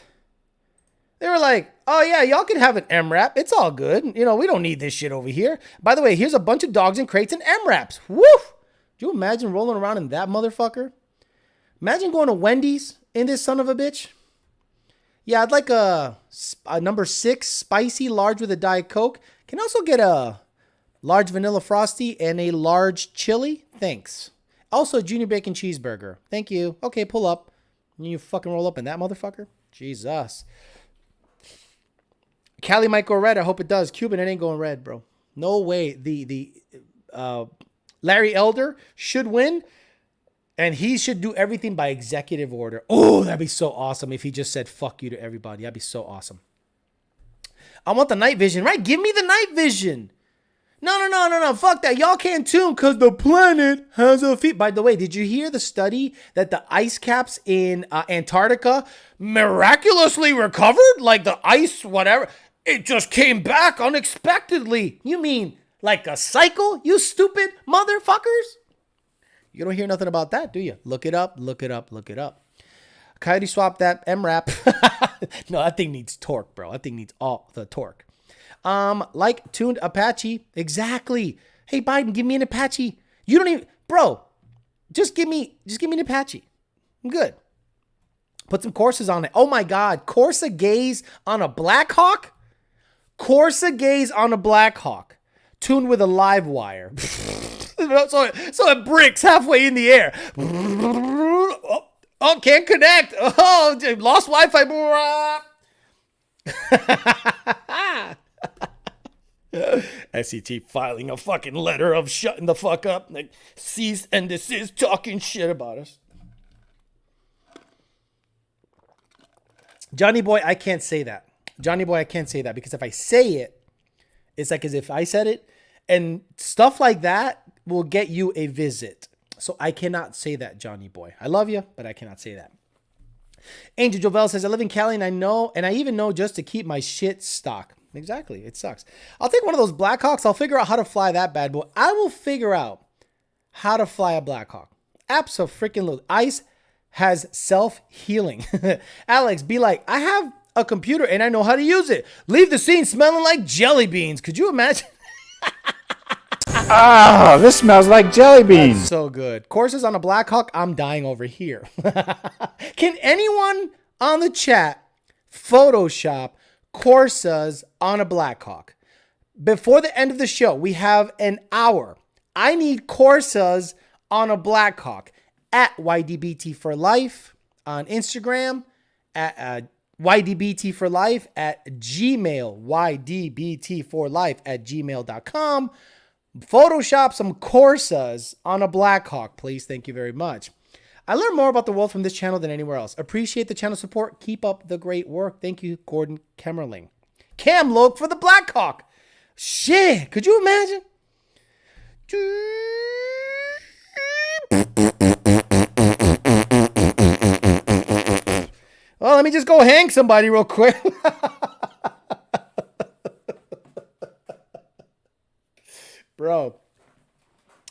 [SPEAKER 1] They were like, oh, yeah, y'all can have an MRAP. It's all good. You know, we don't need this shit over here. By the way, here's a bunch of dogs and crates and MRAPs. Woof. Do you imagine rolling around in that motherfucker? Imagine going to Wendy's in this son of a bitch. Yeah, I'd like a number 6 spicy large with a Diet Coke. Can also get a large vanilla frosty and a large chili. Thanks. Also a junior bacon cheeseburger. Thank you. Okay, pull up. You fucking roll up in that motherfucker. Jesus. Cali might go red. I hope it does. Cuban, it ain't going red, bro. No way. The Larry Elder should win. And he should do everything by executive order. Oh, that'd be so awesome if he just said fuck you to everybody. That'd be so awesome. I want the night vision, right? Give me the night vision. No. Fuck that. Y'all can't tune because the planet has a feet. By the way, did you hear the study that the ice caps in Antarctica miraculously recovered? Like the ice, whatever. It just came back unexpectedly. You mean like a cycle, you stupid motherfuckers? You don't hear nothing about that, do you? Look it up. Coyote swap that MRAP. No, that thing needs torque, bro. That thing needs all the torque. Like tuned Apache. Exactly. Hey, Biden, give me an Apache. You don't even, bro, just give me an Apache. I'm good. Put some Corsas on it. Oh my God. Corsa gaze on a Blackhawk? Corsa gaze on a Blackhawk. Tuned with a live wire. So it breaks halfway in the air. Oh, can't connect. Oh, lost Wi-Fi. SET filing a fucking letter of shutting the fuck up. Like, cease and desist talking shit about us. Johnny boy, I can't say that. Johnny boy, I can't say that because if I say it, it's like as if I said it. And stuff like that will get you a visit. So I cannot say that, Johnny boy. I love you, but I cannot say that. Angel Jovel says, I live in Cali and I even know just to keep my shit stock. Exactly. It sucks. I'll take one of those Blackhawks. I'll figure out how to fly that bad boy. I will figure out how to fly a Blackhawk. Abso-freaking-lutely. Ice has self-healing. Alex, be like, I have a computer and I know how to use it. Leave the scene smelling like jelly beans. Could you imagine?
[SPEAKER 4] Ah, this smells like jelly beans.
[SPEAKER 1] That's so good. Courses on a Blackhawk. I'm dying over here. Can anyone on the chat Photoshop Corsas on a Blackhawk? Before the end of the show, we have an hour. I need Corsas on a Blackhawk at YDBT for life on Instagram, at YDBT for life at Gmail, YDBT for life at gmail.com. Photoshop some Corsas on a Blackhawk, please. Thank you very much. I learn more about the world from this channel than anywhere else. Appreciate the channel support. Keep up the great work. Thank you, Gordon Kemmerling. Cam Loke for the Blackhawk. Shit, could you imagine? Well, let me just go hang somebody real quick. Bro,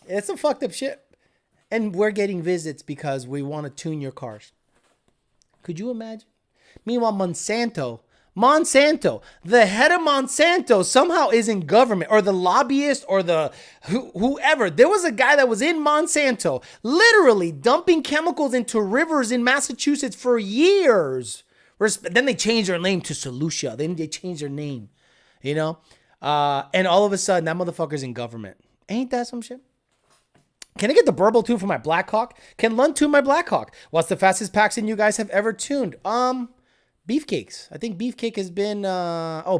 [SPEAKER 1] it's some fucked up shit. And we're getting visits because we want to tune your cars. Could you imagine? Meanwhile, Monsanto, the head of Monsanto somehow is in government, or the lobbyist, or the whoever. There was a guy that was in Monsanto literally dumping chemicals into rivers in Massachusetts for years. Then they changed their name to Solutia. Then they changed their name, you know? And all of a sudden, that motherfucker's in government. Ain't that some shit? Can I get the burble tune for my Blackhawk? Can Lund tune my Blackhawk? What's the fastest Paxton you guys have ever tuned? Beefcakes. I think Beefcake has been,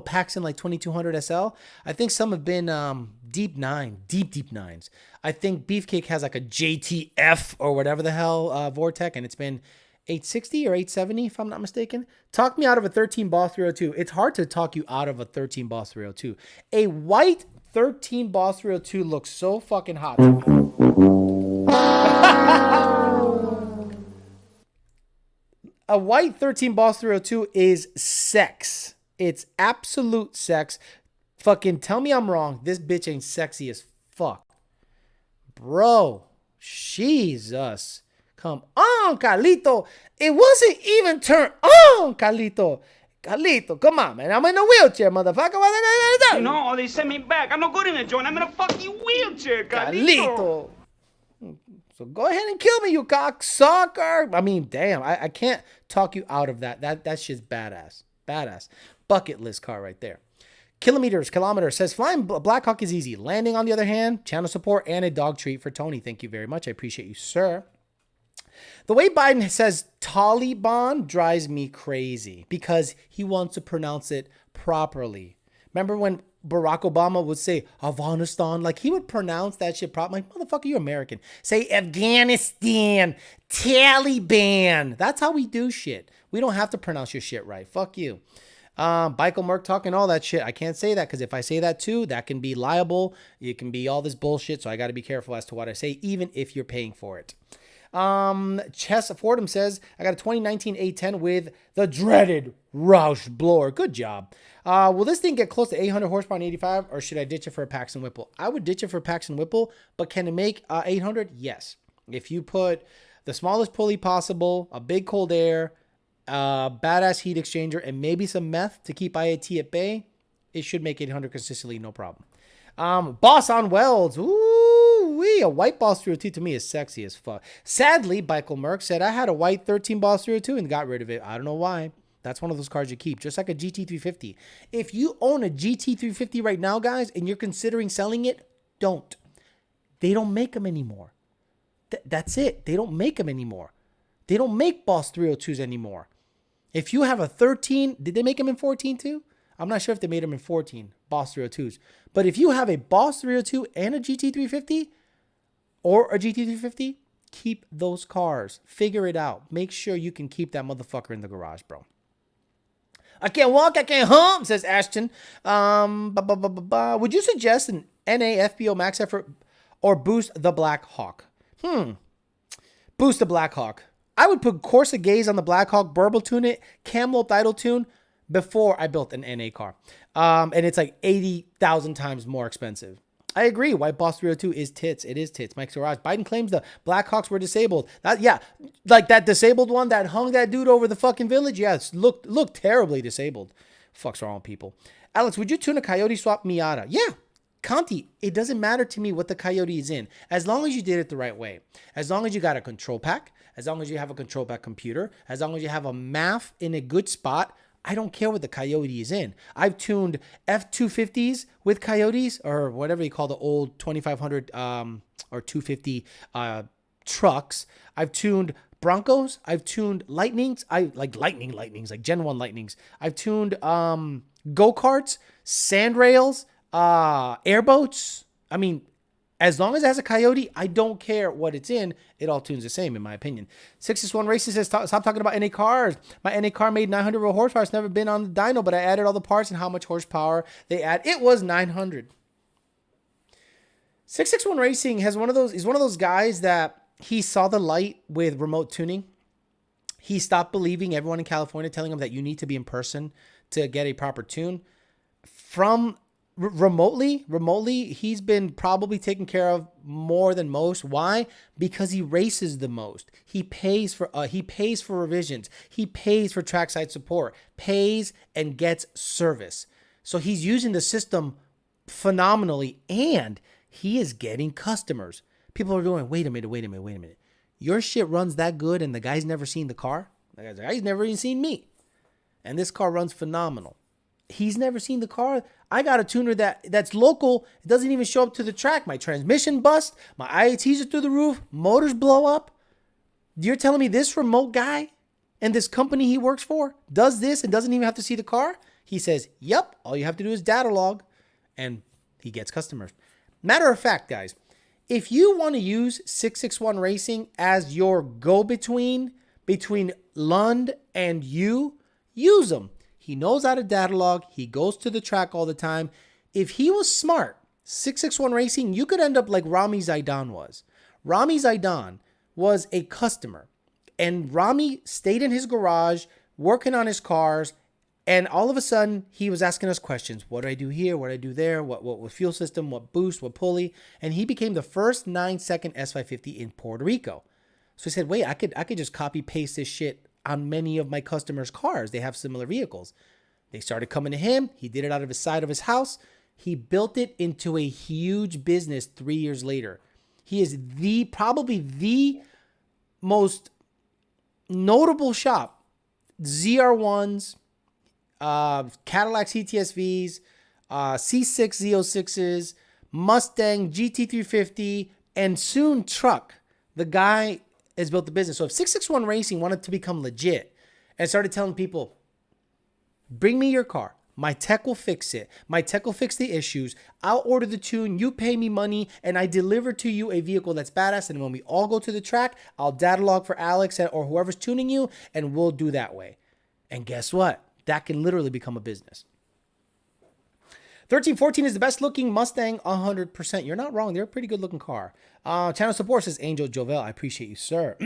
[SPEAKER 1] Paxton like 2200 SL. I think some have been deep nines. I think Beefcake has like a JTF or whatever the hell Vortec, and it's been 860 or 870 if I'm not mistaken. Talk me out of a 13 Boss 302. It's hard to talk you out of a 13 Boss 302. A white 13 Boss 302 looks so fucking hot. A white 13 Boss 302 is sex. It's absolute sex. Fucking tell me I'm wrong. This bitch ain't sexy as fuck. Bro, Jesus. Come on, Carlito. It wasn't even turned on, Carlito. Carlito, come on, man. I'm in a wheelchair, motherfucker.
[SPEAKER 5] No, they sent me back. I'm not good in a joint. I'm in a fucking wheelchair,
[SPEAKER 1] Carlito. So go ahead and kill me, you cocksucker. I mean, damn, I can't talk you out of that. That shit's badass. Badass. Bucket list car right there. Kilometers says, flying Blackhawk is easy. Landing, on the other hand, channel support and a dog treat for Tony. Thank you very much. I appreciate you, sir. The way Biden says Taliban drives me crazy because he wants to pronounce it properly. Remember when Barack Obama would say Afghanistan? Like, he would pronounce that shit properly. Like, motherfucker, you're American. Say Afghanistan, Taliban. That's how we do shit. We don't have to pronounce your shit right. Fuck you. Michael Merck talking all that shit. I can't say that because if I say that too, that can be liable. It can be all this bullshit. So I got to be careful as to what I say, even if you're paying for it. Chess Fordham says, I got a 2019 A10 with the dreaded Roush blower. Good job. Will this thing get close to 800 horsepower and 85, or should I ditch it for a Paxton Whipple? I would ditch it for a Paxton Whipple, but can it make 800? Yes. If you put the smallest pulley possible, a big cold air, badass heat exchanger, and maybe some meth to keep IAT at bay, it should make 800 consistently, no problem. Boss on Welds. Ooh-wee. A white Boss 302 to me is sexy as fuck. Sadly, Michael Merck said, I had a white 13 Boss 302 and got rid of it. I don't know why. That's one of those cars you keep, just like a GT350. If you own a GT350 right now, guys, and you're considering selling it, don't. They don't make them anymore. That's it. They don't make them anymore. They don't make Boss 302s anymore. If you have a 13, did they make them in 14 too? I'm not sure if they made them in 14, Boss 302s. But if you have a Boss 302 and a GT350 or a GT350, keep those cars. Figure it out. Make sure you can keep that motherfucker in the garage, bro. I can't walk, I can't hump, says Ashton. Would you suggest an NA FBO max effort or boost the Blackhawk? Boost the Blackhawk. I would put Corsa Gaze on the Blackhawk, Burble tune it, Camloped idle tune before I built an NA car. And it's like 80,000 times more expensive. I agree. White Boss 302 is tits. It is tits. Mike's Garage. Biden claims the Blackhawks were disabled. Like that disabled one that hung that dude over the fucking village. Yeah, it looked terribly disabled. Fuck's wrong with people. Alex, would you tune a Coyote swap Miata? Yeah. Conti, it doesn't matter to me what the Coyote is in, as long as you did it the right way. As long as you got a control pack, as long as you have a control pack computer, as long as you have a MAF in a good spot, I don't care what the Coyote is in. I've tuned F250s with Coyotes, or whatever you call the old 2500 or 250 trucks. I've tuned Broncos. I've tuned Lightnings. I like Lightnings, like Gen 1 Lightnings. I've tuned go-karts, sandrails, airboats. I mean, as long as it has a Coyote, I don't care what it's in. It all tunes the same, in my opinion. 661 Racing says, stop talking about NA cars. My NA car made 900 horsepower. It's never been on the dyno, but I added all the parts and how much horsepower they add. It was 900. 661 Racing has he's one of those guys that he saw the light with remote tuning. He stopped believing everyone in California telling him that you need to be in person to get a proper tune. From remotely, he's been probably taken care of more than most. Why? Because he races the most. He pays for revisions. He pays for trackside support, pays and gets service. So he's using the system phenomenally, and he is getting customers. People are going, wait a minute. Your shit runs that good and the guy's never seen the car? The guy's never even seen me. and this car runs phenomenal. He's never seen the car. I got a tuner that's local. It doesn't even show up to the track. My transmission bust. My IATs are through the roof. Motors blow up. You're telling me this remote guy and this company he works for does this and doesn't even have to see the car? He says, yep, all you have to do is data log, and he gets customers. Matter of fact, guys, if you want to use 661 Racing as your go-between between Lund and you, use him. He knows how to data log. He goes to the track all the time. If he was smart, 661 Racing, you could end up like Rami Zaidan was. Rami Zaidan was a customer, and Rami stayed in his garage working on his cars, and all of a sudden he was asking us questions. What do I do here? What do I do there? What fuel system? What boost? What pulley? And he became the first 9-second S550 in Puerto Rico. So he said, wait, I could just copy paste this shit on many of my customers' cars. They have similar vehicles. They started coming to him. He did it out of the side of his house. He built it into a huge business 3 years later. He is probably the most notable shop. ZR1s, Cadillac CTSVs, C6 Z06s, Mustang GT350, and soon truck. The guy has built the business. So if 661 Racing wanted to become legit and started telling people, bring me your car, my tech will fix it, my tech will fix the issues, I'll order the tune, you pay me money, and I deliver to you a vehicle that's badass, and when we all go to the track, I'll data log for Alex or whoever's tuning you, and we'll do that way. And guess what? That can literally become a business. 1314 is the best looking Mustang, 100%. You're not wrong. They're a pretty good looking car. Channel support says Angel Jovel. I appreciate you, sir.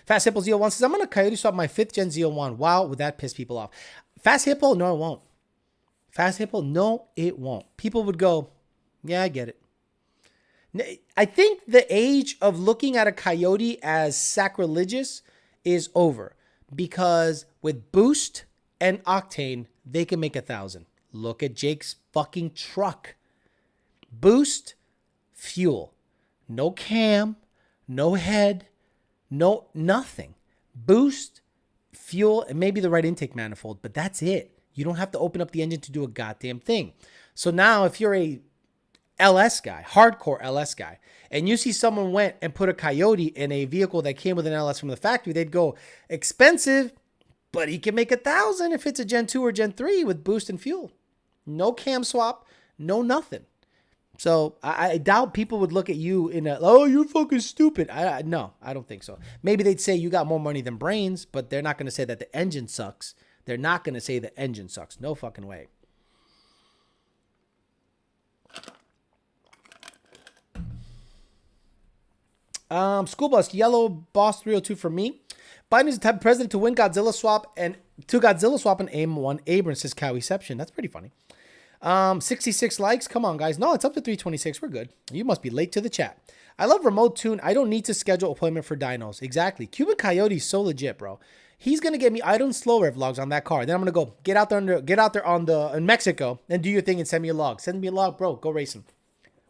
[SPEAKER 1] Fast Hippo Z01 says, I'm going to Coyote swap my 5th gen Z01. Wow, would that piss people off? Fast Hippo? No, it won't. Fast Hippo? No, it won't. People would go, yeah, I get it. I think the age of looking at a Coyote as sacrilegious is over, because with boost and octane, they can make 1,000. Look at Jake's fucking truck. Boost, fuel. No cam, no head, no nothing. Boost, fuel, and maybe the right intake manifold, but that's it. You don't have to open up the engine to do a goddamn thing. So now if you're a LS guy, hardcore LS guy, and you see someone went and put a Coyote in a vehicle that came with an LS from the factory, they'd go, expensive, but he can make 1,000 if it's a Gen 2 or Gen 3 with boost and fuel. No cam swap, no nothing. So I doubt people would look at you in a, oh, you're fucking stupid. No, I don't think so. Maybe they'd say you got more money than brains, but they're not going to say that the engine sucks. They're not going to say the engine sucks. No fucking way. School bus, yellow boss 302 for me. Biden is the type of president to win Godzilla swap and aim one Abrams, says Cowieception. That's pretty funny. 66 likes. Come on, guys. No, it's up to 326. We're good. You must be late to the chat. I love remote tune. I don't need to schedule appointment for dynos. Exactly. Cuban Coyote is so legit, bro. He's gonna get me idle and slow rev logs on that car. Then I'm gonna go get out there in Mexico and do your thing and send me a log. Send me a log, bro. Go racing.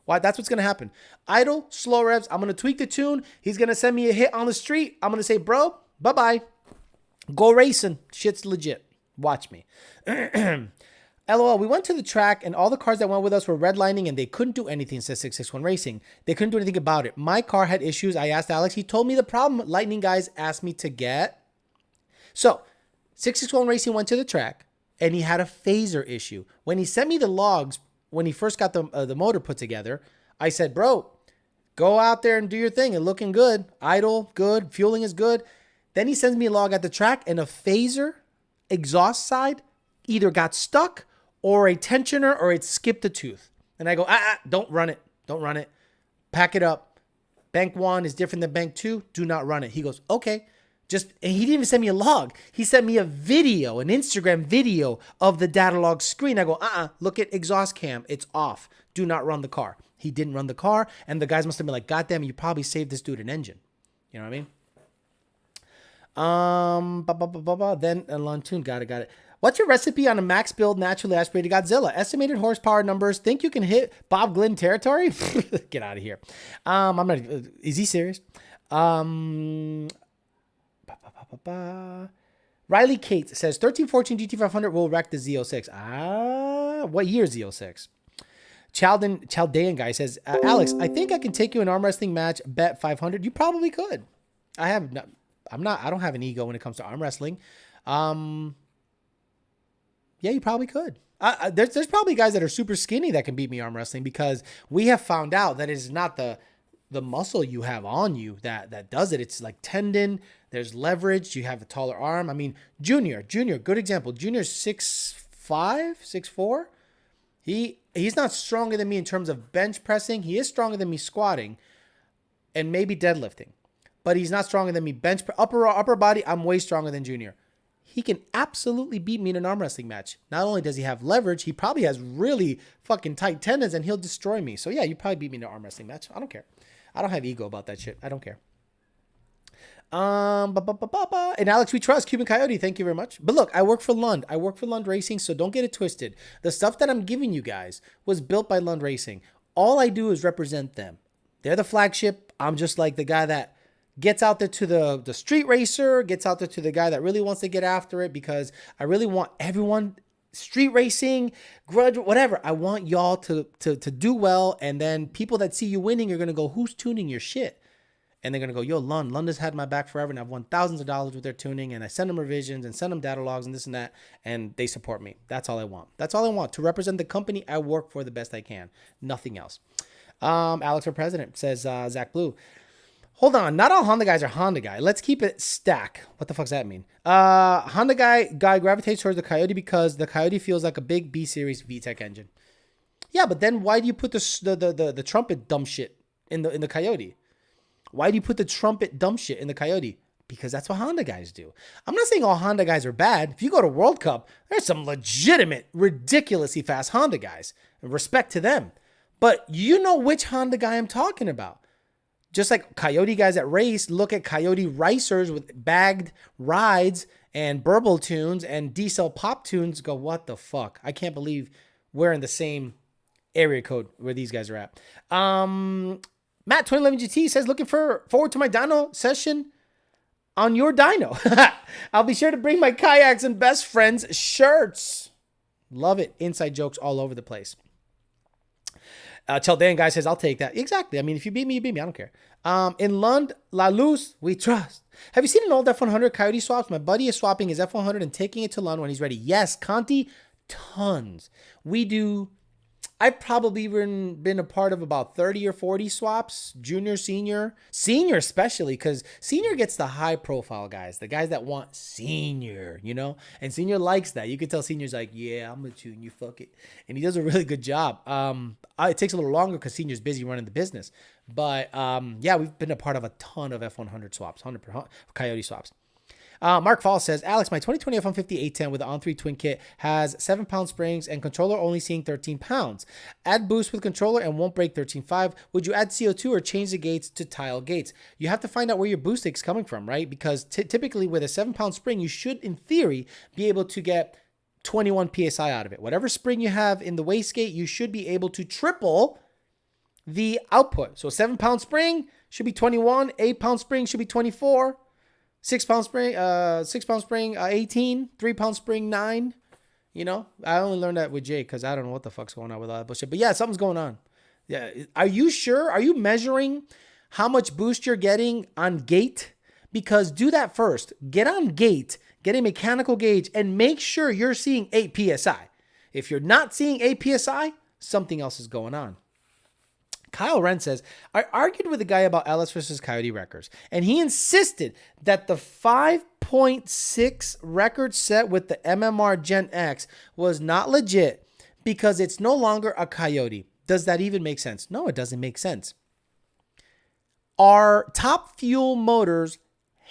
[SPEAKER 1] Why? That's what's gonna happen. Idle, slow revs. I'm gonna tweak the tune. He's gonna send me a hit on the street. I'm gonna say, bro, bye-bye. Go racing. Shit's legit. Watch me. LOL, we went to the track and all the cars that went with us were redlining and they couldn't do anything, says 661 Racing. They couldn't do anything about it. My car had issues. I asked Alex. He told me the problem Lightning guys asked me to get. So 661 Racing went to the track and he had a phaser issue. When he sent me the logs, when he first got the motor put together, I said, bro, go out there and do your thing. It's looking good. Idle, good. Fueling is good. Then he sends me a log at the track and a phaser exhaust side either got stuck or a tensioner or it skipped a tooth. And I go, don't run it. Don't run it. Pack it up. Bank 1 is different than bank 2. Do not run it. He goes, okay. And he didn't even send me a log. He sent me a video, an Instagram video of the data log screen. I go, look at exhaust cam. It's off. Do not run the car. He didn't run the car. And the guys must have been like, God damn, you probably saved this dude an engine. You know what I mean? Then Lantune, got it. What's your recipe on a max build naturally aspirated Godzilla? Estimated horsepower numbers. Think you can hit Bob Glynn territory? Get out of here. I'm not. Is he serious? Riley Kate says 1314 GT500 will wreck the Z06. What year is Z06? Chaldean guy says, Alex, I think I can take you an arm wrestling match, bet 500. You probably could. I don't have an ego when it comes to arm wrestling. Yeah, you probably could. There's probably guys that are super skinny that can beat me arm wrestling, because we have found out that it is not the muscle you have on you that does it. It's like tendon. There's leverage. You have a taller arm. I mean, Junior, good example. Junior's 6'5", 6'4". He's not stronger than me in terms of bench pressing. He is stronger than me squatting and maybe deadlifting, but he's not stronger than me upper body. I'm way stronger than Junior. He can absolutely beat me in an arm wrestling match. Not only does he have leverage, he probably has really fucking tight tendons, and he'll destroy me. So yeah, you probably beat me in an arm wrestling match. I don't care. I don't have ego about that shit. I don't care. And Alex, we trust. Cuban Coyote, thank you very much. But look, I work for Lund. I work for Lund Racing, so don't get it twisted. The stuff that I'm giving you guys was built by Lund Racing. All I do is represent them. They're the flagship. I'm just like the guy that gets out there to the street racer, gets out there to the guy that really wants to get after it, because I really want everyone, street racing, grudge, whatever. I want y'all to do well, and then people that see you winning are going to go, who's tuning your shit? And they're going to go, yo, Lund has had my back forever, and I've won thousands of dollars with their tuning, and I send them revisions and send them data logs and this and that, and they support me. That's all I want. That's all I want, to represent the company I work for the best I can. Nothing else. Alex for president, says Zach Blue. Hold on. Not all Honda guys are Honda guy. Let's keep it stack. What the fuck's that mean? Honda guy gravitates towards the Coyote because the Coyote feels like a big B-Series VTEC engine. Yeah, but then why do you put the trumpet dumb shit in the Coyote? Why do you put the trumpet dumb shit in the Coyote? Because that's what Honda guys do. I'm not saying all Honda guys are bad. If you go to World Cup, there's some legitimate, ridiculously fast Honda guys. Respect to them. But you know which Honda guy I'm talking about. Just like Coyote guys that race, look at Coyote racers with bagged rides and burble tunes and diesel pop tunes, go, what the fuck? I can't believe we're in the same area code where these guys are at. Matt 2011 GT says, looking forward to my dyno session on your dyno. I'll be sure to bring my kayaks and best friends shirts. Love it. Inside jokes all over the place. Chaldean guy says, I'll take that. Exactly. I mean, if you beat me, you beat me. I don't care. In Lund, La Luz, we trust. Have you seen an old F100 Coyote swaps? My buddy is swapping his F100 and taking it to Lund when he's ready. Yes, Conti, tons. We do. I've probably been a part of about 30 or 40 swaps, junior, senior especially, because senior gets the high profile guys, the guys that want senior, you know, and senior likes that. You can tell senior's like, yeah, I'm gonna tune you, fuck it. And he does a really good job. It takes a little longer because senior's busy running the business. But yeah, we've been a part of a ton of F100 swaps, 100 Coyote swaps. Mark Fall says, Alex, my 2020 F-150 810 with the On3 twin kit has 7-pound springs and controller only seeing 13 pounds. Add boost with controller and won't break 13.5. Would you add CO2 or change the gates to tile gates? You have to find out where your boost is coming from, right? Because typically with a 7-pound spring, you should, in theory, be able to get 21 PSI out of it. Whatever spring you have in the wastegate, you should be able to triple the output. So a 7-pound spring should be 21. 8-pound spring should be 24. 6-pound spring, 18, 3-pound spring, 9. You know, I only learned that with Jay because I don't know what the fuck's going on with all that bullshit. But yeah, something's going on. Yeah. Are you sure? Are you measuring how much boost you're getting on gate? Because do that first. Get on gate, get a mechanical gauge, and make sure you're seeing 8 PSI. If you're not seeing 8 PSI, something else is going on. Kyle Wren says, I argued with a guy about LS versus Coyote records, and he insisted that the 5.6 record set with the MMR Gen X was not legit because it's no longer a Coyote. Does that even make sense? No, it doesn't make sense. Are Top Fuel motors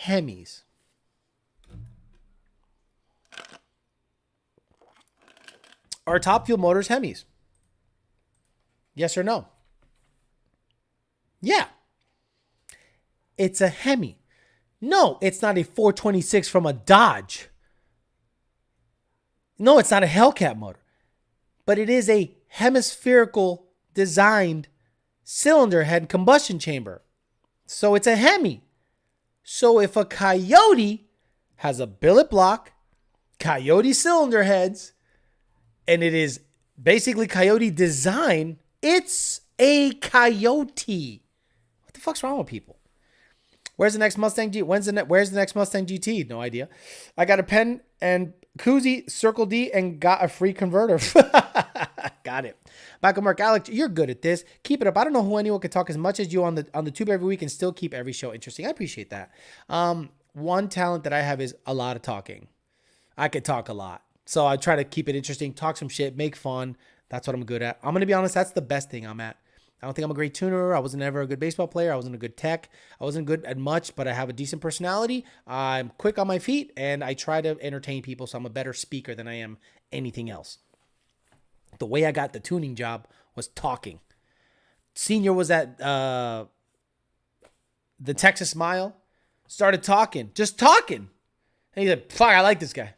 [SPEAKER 1] Hemis? Are Top Fuel motors Hemis? Yes or no? Yeah. It's a Hemi. No, it's not a 426 from a Dodge. No, it's not a Hellcat motor. But it is a hemispherical designed cylinder head combustion chamber. So it's a Hemi. So if a Coyote has a billet block, Coyote cylinder heads, and it is basically Coyote design. It's a Coyote. What the fuck's wrong with people? Where's the next Mustang G? Where's the next Mustang GT? No idea. I got a pen and koozie, Circle D, and got a free converter. Got it. Michael Mark, Alex, you're good at this. Keep it up. I don't know who anyone could talk as much as you on the tube every week and still keep every show interesting. I appreciate that. One talent that I have is a lot of talking. I could talk a lot. So I try to keep it interesting, talk some shit, make fun. That's what I'm good at. I'm going to be honest, that's the best thing I'm at. I don't think I'm a great tuner. I wasn't ever a good baseball player. I wasn't a good tech. I wasn't good at much, but I have a decent personality. I'm quick on my feet, and I try to entertain people, so I'm a better speaker than I am anything else. The way I got the tuning job was talking. Senior was at the Texas Mile. Started talking. Just talking. And he said, fuck, I like this guy.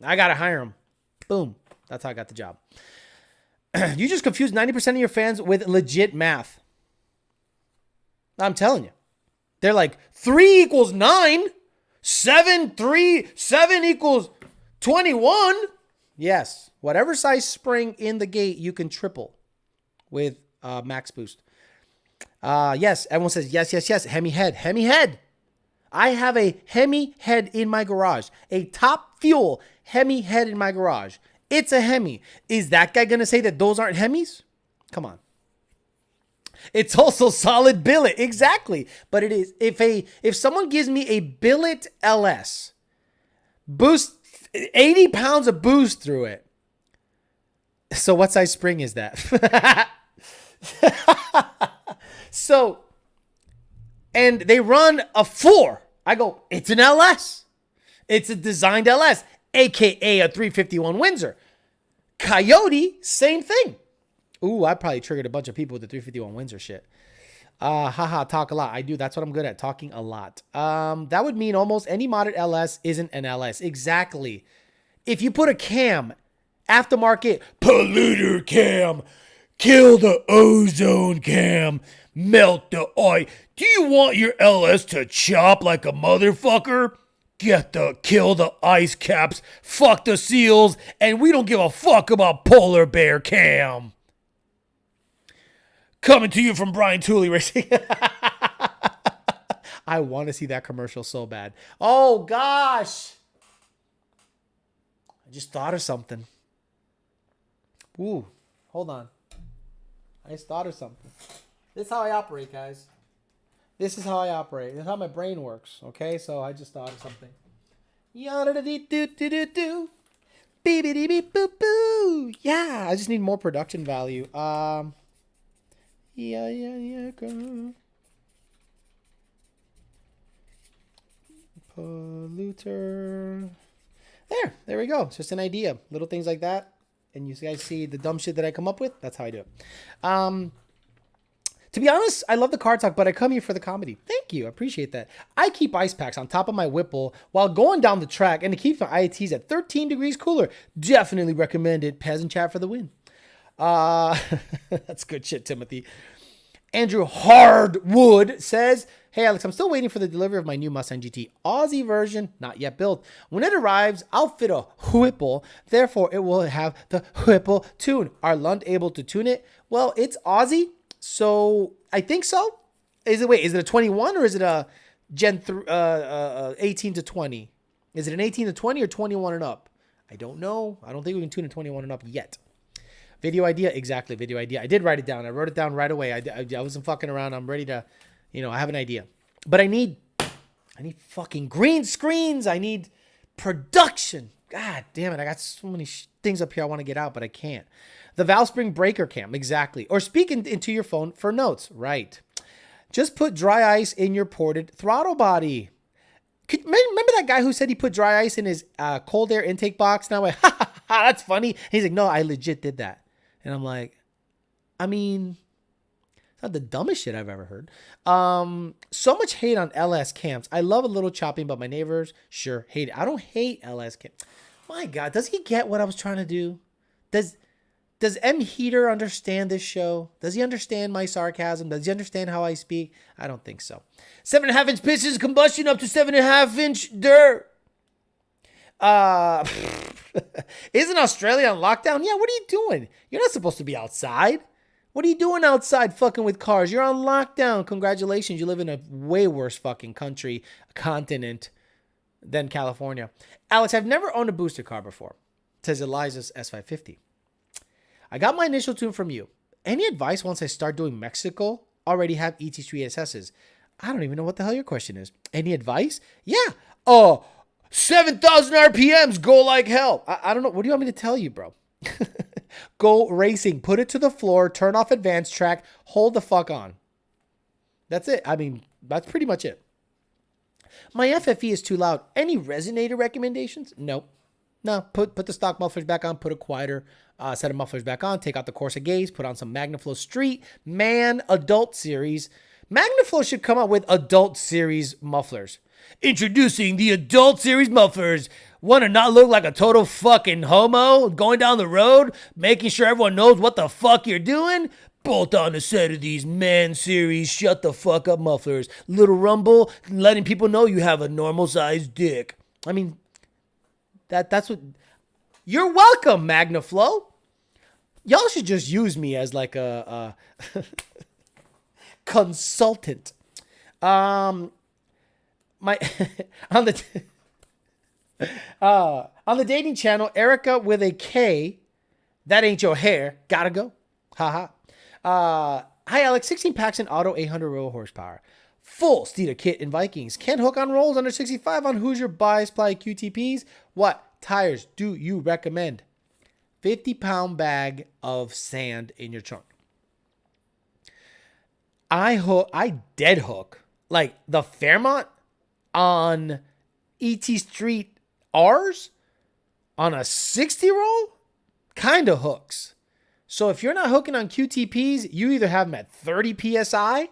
[SPEAKER 1] I got to hire him. Boom. That's how I got the job. You just confused 90% of your fans with legit math. I'm telling you. They're like, 3 equals 9. 7 equals 21. Yes. Whatever size spring in the gate, you can triple with max boost. Yes. Everyone says, yes. Hemi head. I have a Hemi head in my garage. A top fuel Hemi head in my garage. It's a Hemi. Is that guy going to say that those aren't Hemis? Come on. It's also solid billet. Exactly. But it is. If someone gives me a billet LS, boost 80 pounds of boost through it. So what size spring is that? So, and they run a 4. I go, it's an LS. It's a designed LS. AKA a 351 Windsor. Coyote, same thing. Ooh, I probably triggered a bunch of people with the 351 Windsor shit. Talk a lot. I do. That's what I'm good at, talking a lot. That would mean almost any modded LS isn't an LS. Exactly. If you put a cam, aftermarket, polluter cam, kill the ozone cam, melt the oil. Do you want your LS to chop like a motherfucker? Kill the ice caps, fuck the seals, and we don't give a fuck about polar bear cam. Coming to you from Brian Tooley Racing. I want to see that commercial so bad. Oh, gosh. I just thought of something. Ooh, hold on. I just thought of something. This is how I operate, guys. This is how I operate. This is how my brain works. Okay, so I just thought of something. Yeah, I just need more production value. Yeah, girl. Polluter. There we go. It's just an idea. Little things like that. And you guys see the dumb shit that I come up with? That's how I do it. To be honest, I love the car talk, but I come here for the comedy. Thank you. I appreciate that. I keep ice packs on top of my Whipple while going down the track, and it keeps my IATs at 13 degrees cooler. Definitely recommend it. Peasant chat for the win. That's good shit, Timothy. Andrew Hardwood says, hey, Alex, I'm still waiting for the delivery of my new Mustang GT Aussie version, not yet built. When it arrives, I'll fit a Whipple. Therefore, it will have the Whipple tune. Are Lund able to tune it? Well, it's Aussie. So I think so. Is it a 21 or is it a Gen 18 to 20? Is it an 18 to 20 or 21 and up? I don't know. I don't think we can tune a 21 and up yet. Video idea. Exactly. Video idea. I did write it down. I wrote it down right away. I wasn't fucking around. I'm ready to, I have an idea, but I need fucking green screens. I need production. God damn it. I got so many things up here I want to get out, but I can't. The valve spring breaker cam, exactly. Or speak into your phone for notes, right? Just put dry ice in your ported throttle body. Remember that guy who said he put dry ice in his cold air intake box? And I went, ha, that's funny. And he's like, no, I legit did that. And I'm like, I mean, it's not the dumbest shit I've ever heard. So much hate on LS cams. I love a little chopping, but my neighbors sure hate it. I don't hate LS cams. My God, does he get what I was trying to do? Does M. Heater understand this show? Does he understand my sarcasm? Does he understand how I speak? I don't think so. 7.5-inch piston combustion up to 7.5-inch dirt. Isn't Australia on lockdown? Yeah, what are you doing? You're not supposed to be outside. What are you doing outside fucking with cars? You're on lockdown. Congratulations. You live in a way worse fucking country, continent than California. Alex, I've never owned a booster car before, says Eliza's S550. I got my initial tune from you. Any advice once I start doing Mexico? Already have ET3 SSs. I don't even know what the hell your question is. Any advice? Yeah. 7,000 RPMs, go like hell. I don't know. What do you want me to tell you, bro? Go racing. Put it to the floor. Turn off advanced track. Hold the fuck on. That's it. I mean, that's pretty much it. My FFE is too loud. Any resonator recommendations? Nope. No. Put the stock mufflers back on. Put a quieter set of mufflers back on. Take out the Corsa Gaze. Put on some Magnaflow Street. Man, adult series. Magnaflow should come out with adult series mufflers. Introducing the adult series mufflers. Want to not look like a total fucking homo going down the road, making sure everyone knows what the fuck you're doing? Bolt on a set of these man series shut the fuck up mufflers. Little rumble, letting people know you have a normal sized dick. I mean, that's what... You're welcome, Magnaflow. Y'all should just use me as like a consultant. My on the dating channel, Erica with a K, that ain't your hair, gotta go. Haha. Hi Alex, 16 packs in auto, 800 row horsepower. Full Steeder kit in Vikings. Can't hook on rolls under 65 on Hoosier Bi-Sply QTPs. What tires do you recommend? 50-pound bag of sand in your trunk. I dead hook like the Fairmont on ET Street R's on a 60 roll kind of hooks. So if you're not hooking on QTPs, you either have them at 30 PSI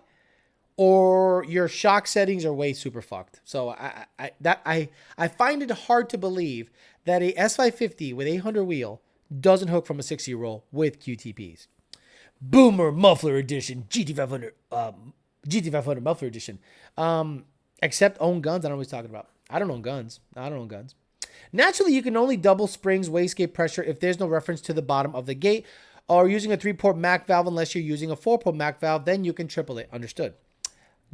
[SPEAKER 1] or your shock settings are way super fucked. So I find it hard to believe that a S550 with 800 wheel doesn't hook from a 60 roll with QTPs. Boomer Muffler Edition, GT500 Muffler Edition. Except own guns. I don't know what he's talking about. I don't own guns. Naturally, you can only double springs wastegate pressure if there's no reference to the bottom of the gate, or using a 3-port Mac valve unless you're using a 4-port Mac valve, then you can triple it. Understood.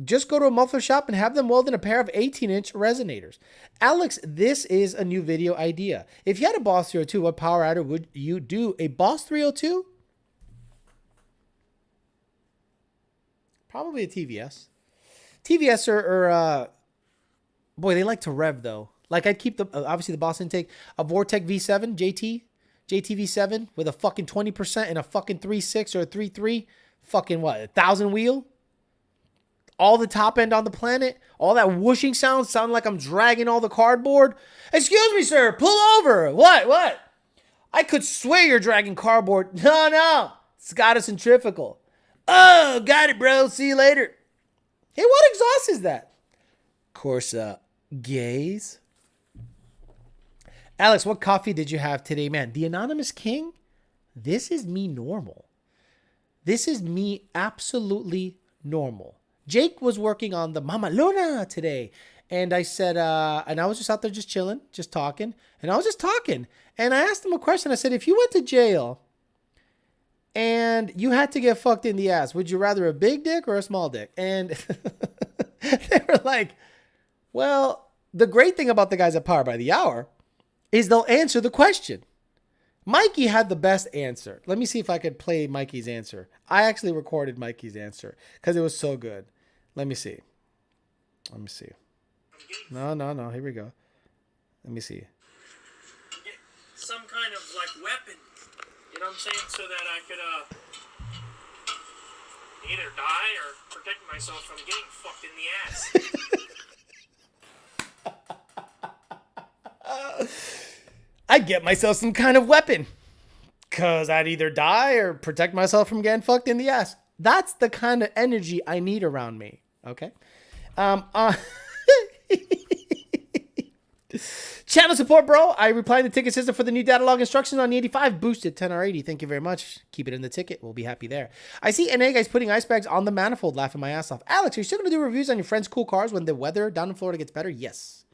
[SPEAKER 1] Just go to a muffler shop and have them weld in a pair of 18-inch resonators. Alex, this is a new video idea. If you had a Boss 302, what power adder would you do? A Boss 302? Probably a TVS. TVS or boy, they like to rev though. Like I'd keep the obviously the Boss intake, a Vortec V7 JT V7 with a fucking 20% and a fucking 3.6 or a 3.3, fucking what, 1,000 wheel, all the top end on the planet, all that whooshing sound like I'm dragging all the cardboard. Excuse me, sir, pull over. What? I could swear you're dragging cardboard. No, Scott is centrifugal. Oh, got it, bro. See you later. Hey, what exhaust is that? Corsa Gaze. Alex, what coffee did you have today, man? The Anonymous King? This is me normal. This is me absolutely normal. Jake was working on the Mama Luna today. And I said, and I was just out there just chilling, just talking. And I was just talking. And I asked him a question. I said, if you went to jail and you had to get fucked in the ass, would you rather a big dick or a small dick? And they were like, well, the great thing about the guys at Power by the Hour is they'll answer the question. Mikey had the best answer. Let me see if I could play Mikey's answer. I actually recorded Mikey's answer because it was so good. Let me see. No. Here we go. Let me see.
[SPEAKER 6] Get some kind of like weapon. You know what I'm saying? So that I could either die or protect myself from getting fucked in the ass.
[SPEAKER 1] I'd get myself some kind of weapon because I'd either die or protect myself from getting fucked in the ass. That's the kind of energy I need around me. Okay. Channel support, bro. I replied to the ticket system for the new data log instructions on the 85. Boosted 10R80. Thank you very much. Keep it in the ticket. We'll be happy there. I see NA guys putting ice bags on the manifold, laughing my ass off. Alex, are you still going to do reviews on your friend's cool cars when the weather down in Florida gets better? Yes.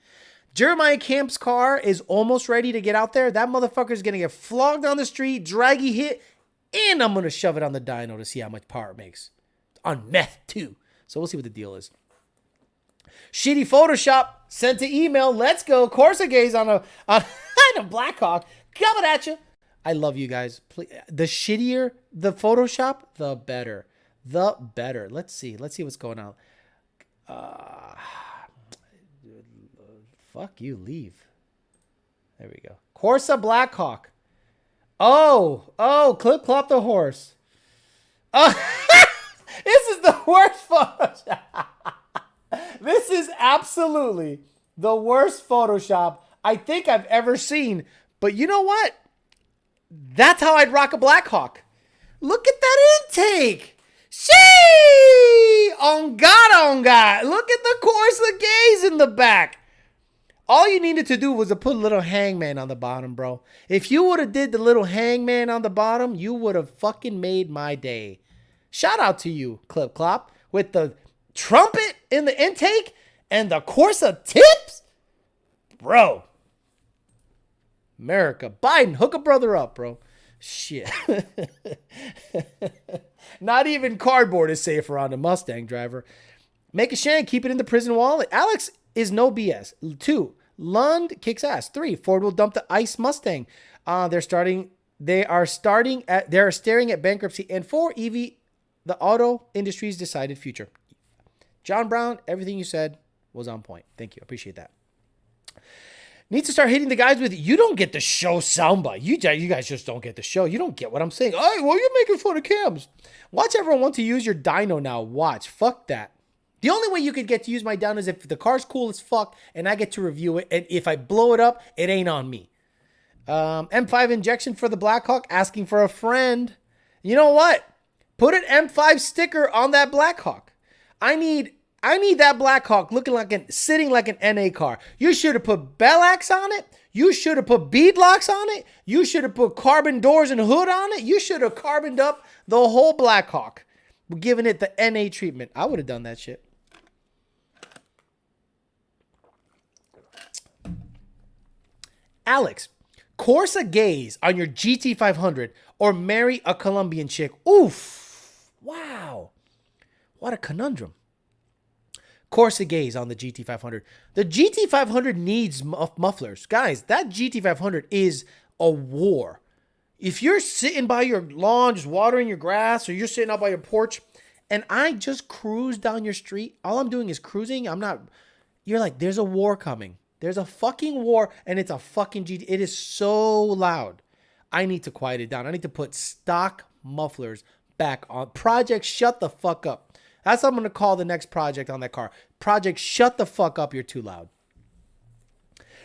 [SPEAKER 1] Jeremiah Camp's car is almost ready to get out there. That motherfucker's going to get flogged on the street, draggy hit, and I'm going to shove it on the dyno to see how much power it makes. On meth, too. So we'll see what the deal is. Shitty Photoshop sent to email. Let's go. Corsa gaze on a Blackhawk. Coming at you. I love you guys. Please, the shittier the Photoshop, the better. The better. Let's see. Let's see what's going on. Fuck you. Leave. There we go. Corsa Blackhawk. Oh, clip clop the horse. Oh, this is the worst Photoshop. This is absolutely the worst Photoshop I think I've ever seen. But you know what? That's how I'd rock a Blackhawk. Look at that intake. Shee! On God. Look at the Corsa gaze in the back. All you needed to do was to put a little hangman on the bottom, bro. If you would have did the little hangman on the bottom, you would have fucking made my day. Shout out to you, Clip Clop, with the trumpet in the intake and the Corsa tips. Bro. America. Biden, hook a brother up, bro. Shit. Not even cardboard is safer on the Mustang driver. Make a shank, keep it in the prison wallet. Alex is no BS. 2, Lund kicks ass. 3, Ford will dump the ICE Mustang. They're staring at bankruptcy. And 4, Evie, the auto industry's decided future. John Brown, everything you said was on point. Thank you. Appreciate that. Need to start hitting the guys with, you don't get the show soundbite. You guys just don't get the show. You don't get what I'm saying. Oh, well, you're making fun of cams. Watch everyone want to use your dyno now. Watch. Fuck that. The only way you could get to use my dyno is if the car's cool as fuck and I get to review it. And if I blow it up, it ain't on me. M5 injection for the Blackhawk, asking for a friend. You know what? Put an M5 sticker on that Blackhawk. I need that Blackhawk sitting like an NA car. You should have put Bellax on it. You should have put beadlocks on it. You should have put carbon doors and hood on it. You should have carboned up the whole Blackhawk, giving it the NA treatment. I would have done that shit. Alex, Corsa gaze on your GT500 or marry a Colombian chick. Oof. Wow. What a conundrum. Corsa gaze on the GT500. The GT500 needs mufflers. Guys, that GT500 is a war. If you're sitting by your lawn, just watering your grass, or you're sitting out by your porch, and I just cruise down your street, all I'm doing is cruising. You're like, there's a war coming. There's a fucking war, and it's a fucking GT. It is so loud. I need to quiet it down. I need to put stock mufflers back on. Project, shut the fuck up. That's what I'm going to call the next project on that car. Project, shut the fuck up. You're too loud.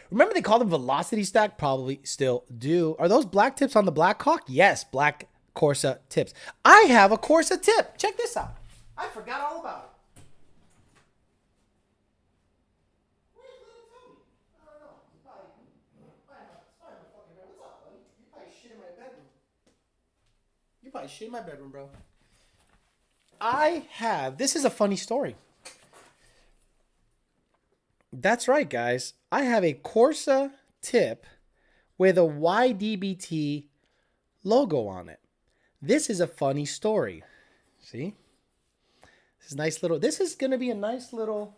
[SPEAKER 1] Remember they called them velocity stack? Probably still do. Are those black tips on the Blackhawk? Yes, black Corsa tips. I have a Corsa tip. Check this out. I forgot all about it. You probably shit in my bedroom, bro. This is a funny story. That's right, guys. I have a Corsa tip with a YDBT logo on it. This is a funny story. See? This is going to be a nice little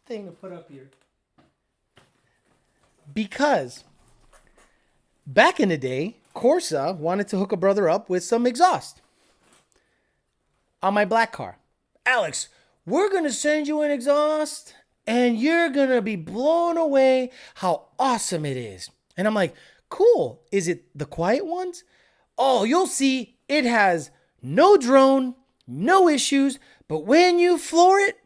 [SPEAKER 1] thing to put up here. Because back in the day, Corsa wanted to hook a brother up with some exhaust on my black car. Alex, we're going to send you an exhaust and you're going to be blown away how awesome it is. And I'm like, cool. Is it the quiet ones? Oh, you'll see. It has no drone, no issues. But when you floor it,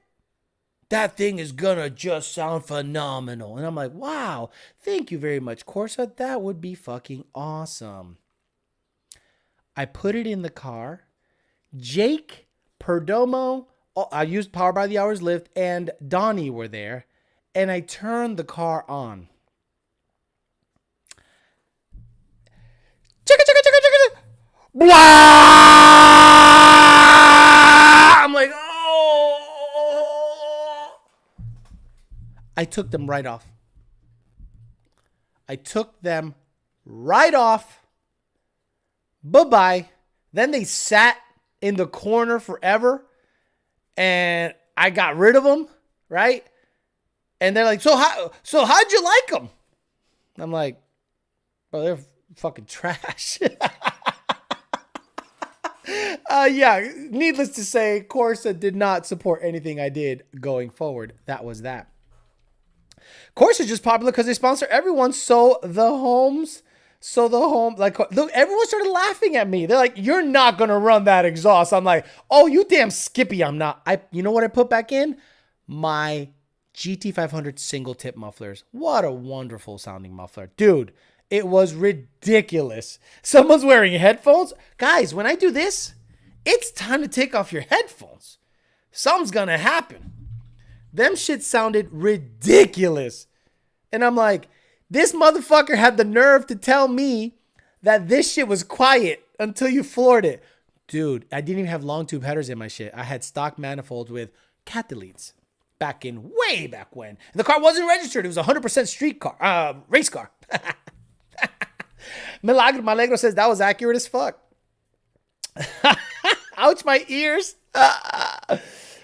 [SPEAKER 1] that thing is going to just sound phenomenal. And I'm like, wow, thank you very much, Corsa. That would be fucking awesome. I put it in the car. Jake, Perdomo, I used Power by the Hours lift, and Donnie were there. And I turned the car on. Chicka, chicka, chicka, chicka. Blah! I'm like, oh. I took them right off. I took them right off. Bye-bye. Then they sat in the corner forever. And I got rid of them, right? And they're like, so how'd you like them? I'm like, bro, they're fucking trash. Yeah, needless to say, Corsa did not support anything I did going forward. That was that. Corsa is just popular because they sponsor everyone. So the home, like, look, everyone started laughing at me. They're like, you're not going to run that exhaust. I'm like, oh, you damn skippy. I'm not. You know what I put back in? My GT500 single tip mufflers. What a wonderful sounding muffler. Dude, it was ridiculous. Someone's wearing headphones. Guys, when I do this, it's time to take off your headphones. Something's going to happen. Them shit sounded ridiculous. And I'm like, this motherfucker had the nerve to tell me that this shit was quiet until you floored it. Dude, I didn't even have long tube headers in my shit. I had stock manifolds with cat deletes way back when. And the car wasn't registered. It was 100% street car, race car. Milagro says that was accurate as fuck. Ouch, my ears.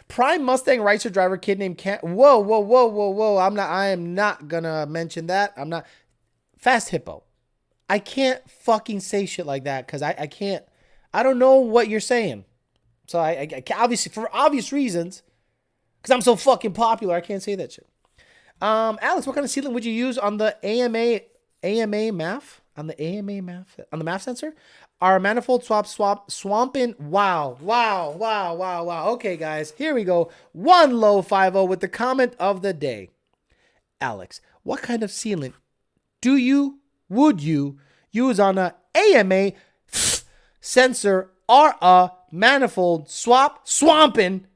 [SPEAKER 1] Prime Mustang racer driver kid named Cam. Whoa. I am not gonna mention that. I'm not. Fast Hippo. I can't fucking say shit like that because I can't. I don't know what you're saying. So I obviously, for obvious reasons, because I'm so fucking popular, I can't say that shit. Alex, what kind of sealant would you use on the AMA MAF? On the MAF sensor? Our manifold swamping. Wow. Okay, guys, here we go. One low 50 with the comment of the day. Alex, what kind of sealant would you use on a AMA sensor or a manifold swamping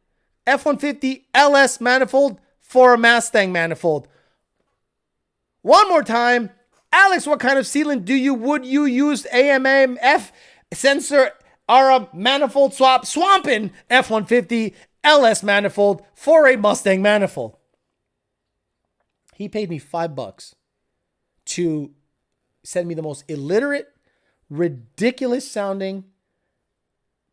[SPEAKER 1] F-150 LS manifold for a Mustang manifold? One more time. Alex, what kind of sealant would you use AMF sensor or a manifold swamping F-150 LS manifold for a Mustang manifold? He paid me $5 to send me the most illiterate, ridiculous sounding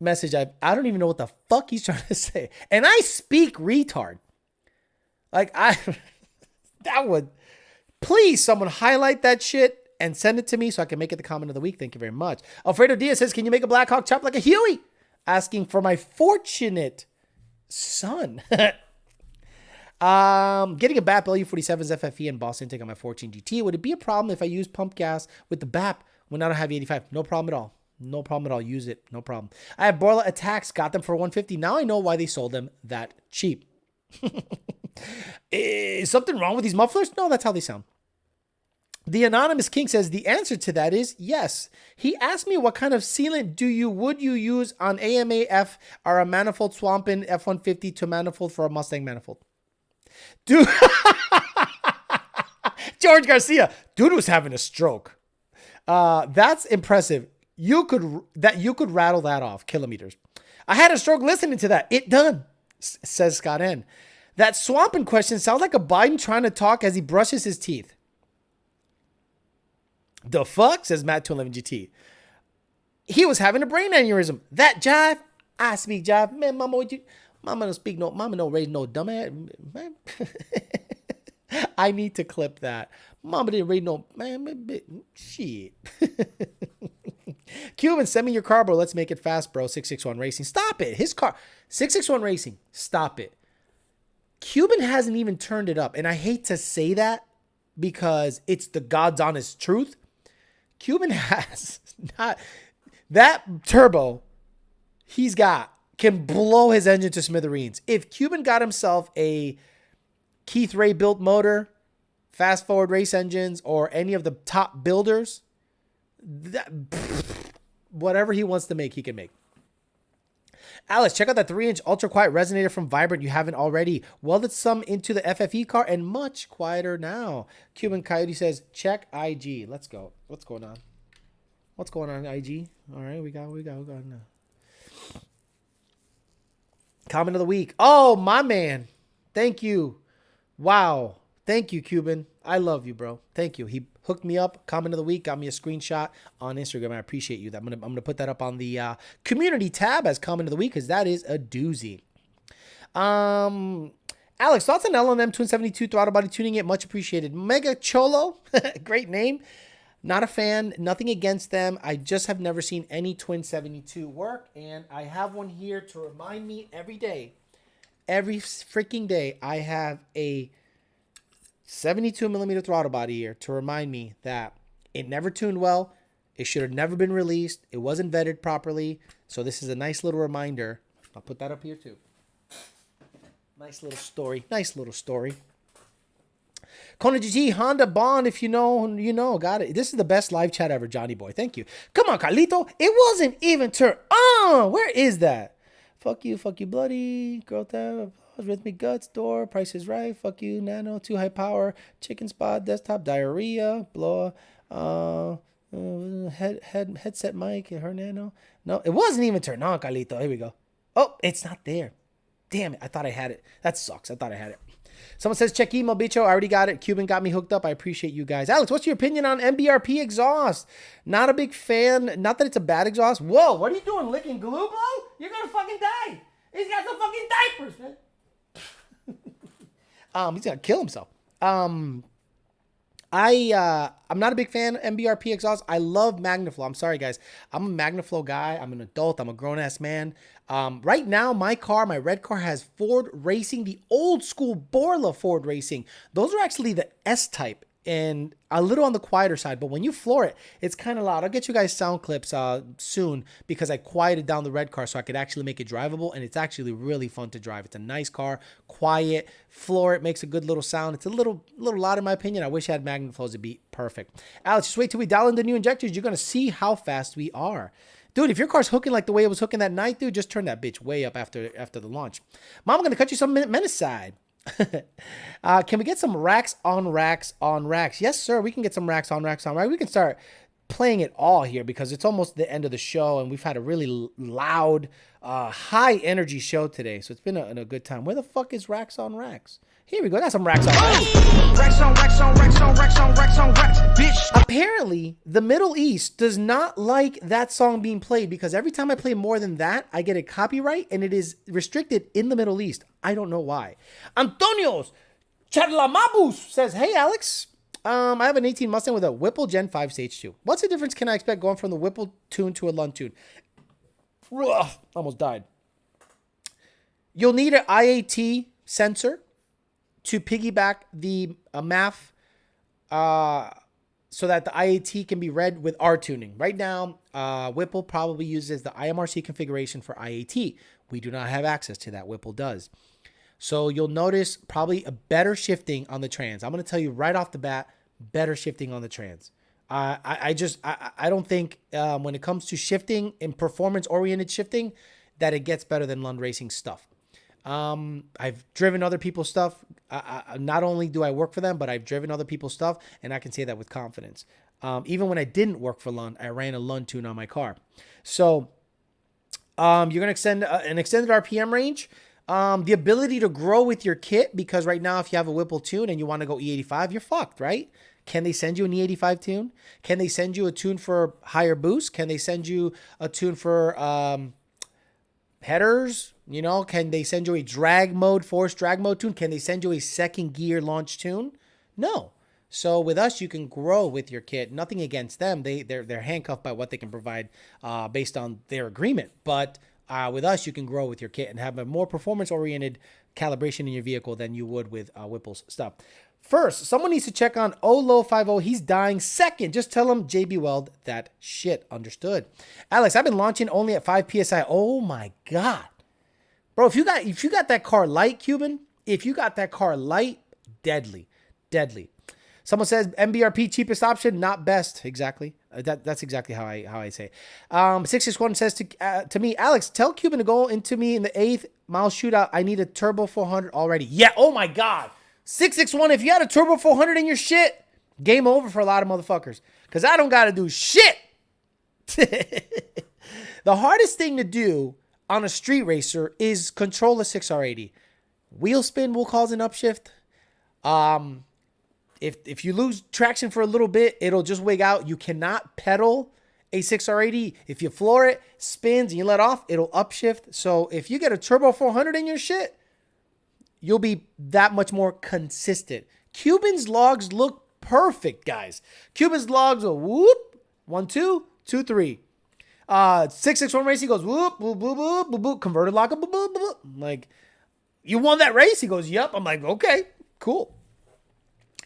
[SPEAKER 1] message. I don't even know what the fuck he's trying to say. And I speak retard. Like that would... Please, someone highlight that shit and send it to me so I can make it the comment of the week. Thank you very much. Alfredo Diaz says, can you make a Blackhawk chop like a Huey? Asking for my fortunate son. Getting a BAP LU47's FFE and Boss intake on my 14 GT. Would it be a problem if I use pump gas with the BAP when I don't have 85? No problem at all. No problem at all. Use it. No problem. I have Borla Attacks. Got them for $150. Now I know why they sold them that cheap. Is something wrong with these mufflers? No, that's how they sound. The Anonymous King says the answer to that is yes. He asked me what kind of sealant would you use on AMAF or a manifold swamping F-150 to manifold for a Mustang manifold. Dude, George Garcia, dude was having a stroke. That's impressive. You could rattle that off kilometers. I had a stroke listening to that. It done, says Scott N. That swamping question sounds like a Biden trying to talk as he brushes his teeth. The fuck, says Matt 211 GT. He was having a brain aneurysm. That jive, I speak jive. Man, mama don't speak no, mama don't raise no dumbass. Man. I need to clip that. Mama didn't raise no, man, shit. Cuban, send me your car, bro. Let's make it fast, bro. 661 Racing. Stop it. His car. 661 Racing. Stop it. Cuban hasn't even turned it up. And I hate to say that because it's the God's honest truth. Cuban has not. That turbo he's got can blow his engine to smithereens. If Cuban got himself a Keith Ray built motor, Fast Forward race engines, or any of the top builders, whatever he wants to make, he can make. Alice, check out that 3-inch ultra quiet resonator from Vibrant you haven't already. Welded some into the FFE car and much quieter now. Cuban Coyote says, check IG. Let's go. What's going on? What's going on, IG? All right, we got now. Comment of the week. Oh, my man. Thank you. Wow. Thank you, Cuban. I love you, bro. Thank you. He hooked me up. Comment of the week. Got me a screenshot on Instagram. I appreciate you. I'm gonna put that up on the community tab as comment of the week because that is a doozy. Alex, thoughts on LM Twin 72 throttle body tuning it? Much appreciated. Mega Cholo, great name. Not a fan. Nothing against them. I just have never seen any Twin 72 work, and I have one here to remind me every day. Every freaking day, I have a 72 millimeter throttle body here to remind me that it never tuned well. It should have never been released. It wasn't vetted properly. So this is a nice little reminder. I'll put that up here too. Nice little story. Nice little story. Kona GG, Honda Bond, if you know, you know. Got it. This is the best live chat ever, Johnny Boy. Thank you. Come on, Carlito. It wasn't even turned on. Where is that? Fuck you, bloody. Girl tab, rhythmic guts, door, price is right. Fuck you, nano, too high power, chicken spot, desktop, diarrhea, blow, headset mic, her nano. No, it wasn't even turned on, Carlito. Here we go. Oh, it's not there. Damn it. I thought I had it. That sucks. I thought I had it. Someone says, check email, bicho. I already got it. Cuban got me hooked up. I appreciate you guys. Alex, what's your opinion on MBRP exhaust? Not a big fan. Not that it's a bad exhaust. Whoa, what are you doing? Licking glue, blow? You're going to fucking die. He's got some fucking diapers, man. He's going to kill himself. I'm not a big fan of MBRP exhaust. I love MagnaFlow. I'm sorry, guys. I'm a MagnaFlow guy. I'm an adult. I'm a grown-ass man. Right now, my red car has Ford Racing, the old school Borla Ford Racing. Those are actually the S-type and a little on the quieter side. But when you floor it, it's kind of loud. I'll get you guys sound clips soon because I quieted down the red car so I could actually make it drivable. And it's actually really fun to drive. It's a nice car, quiet, floor it, makes a good little sound. It's a little loud in my opinion. I wish I had MagnaFlows to be perfect. Alex, just wait till we dial in the new injectors. You're going to see how fast we are. Dude, if your car's hooking like the way it was hooking that night, dude, just turn that bitch way up after the launch. Mom, I'm going to cut you some menace side. Can we get some racks on racks on racks? Yes, sir. We can get some racks on racks on racks. We can start playing it all here because it's almost the end of the show and we've had a really loud, high energy show today. So it's been a good time. Where the fuck is racks on racks? Here we go. Got some racks on racks.
[SPEAKER 2] Racks on racks on racks on racks on racks on racks, bitch.
[SPEAKER 1] Apparently, the Middle East does not like that song being played because every time I play more than that, I get a copyright and it is restricted in the Middle East. I don't know why. Antonio's Charlamabus says, hey, Alex, I have an 18 Mustang with a Whipple Gen 5 Stage 2. What's the difference can I expect going from the Whipple tune to a Lund tune? Ugh, almost died. You'll need an IAT sensor to piggyback the MAF so that the IAT can be read with R tuning. Right now, Whipple probably uses the IMRC configuration for IAT. We do not have access to that. Whipple does. So you'll notice probably a better shifting on the trans. I'm going to tell you right off the bat, better shifting on the trans. I don't think when it comes to shifting and performance-oriented shifting that it gets better than Lund Racing stuff. I've driven other people's stuff. Not only do I work for them, but I've driven other people's stuff, and I can say that with confidence. Even when I didn't work for Lund, I ran a Lund tune on my car. So you're going to extend an extended RPM range. The ability to grow with your kit, because right now, if you have a Whipple tune and you want to go E85, you're fucked, right? Can they send you an E85 tune? Can they send you a tune for higher boost? Can they send you a tune for headers? You know, can they send you a forced drag mode tune? Can they send you a second gear launch tune? No. So with us, you can grow with your kit. Nothing against them. They're handcuffed by what they can provide based on their agreement. But with us, you can grow with your kit and have a more performance-oriented calibration in your vehicle than you would with Whipple's stuff. First, someone needs to check on Olo50. He's dying. Second, just tell him JB Weld that shit. Understood. Alex, I've been launching only at 5 PSI. Oh my God. Bro, if you got that car light, Cuban, if you got that car light, deadly. Someone says MBRP cheapest option, not best. Exactly. That's exactly how I say. 661 says to me, Alex, tell Cuban to go into me in the 8th mile shootout. I need a turbo 400 already. Yeah. Oh my God. 661. If you had a turbo 400 in your shit, game over for a lot of motherfuckers. Cause I don't got to do shit. The hardest thing to do on a street racer is control a 6R80. Wheel spin will cause an upshift. if you lose traction for a little bit, it'll just wig out. You cannot pedal a 6R80. If you floor it, spins, and you let off, it'll upshift. So if you get a turbo 400 in your shit, you'll be that much more consistent. Cuban's logs look perfect, guys. Cuban's logs will whoop, 1, 2, 2, 3. 661 Racing goes whoop, whoop, whoop, whoop, whoop, whoop, converted lock, whoop, whoop, whoop. Like, you won that race? He goes, yep. I'm like, okay, cool.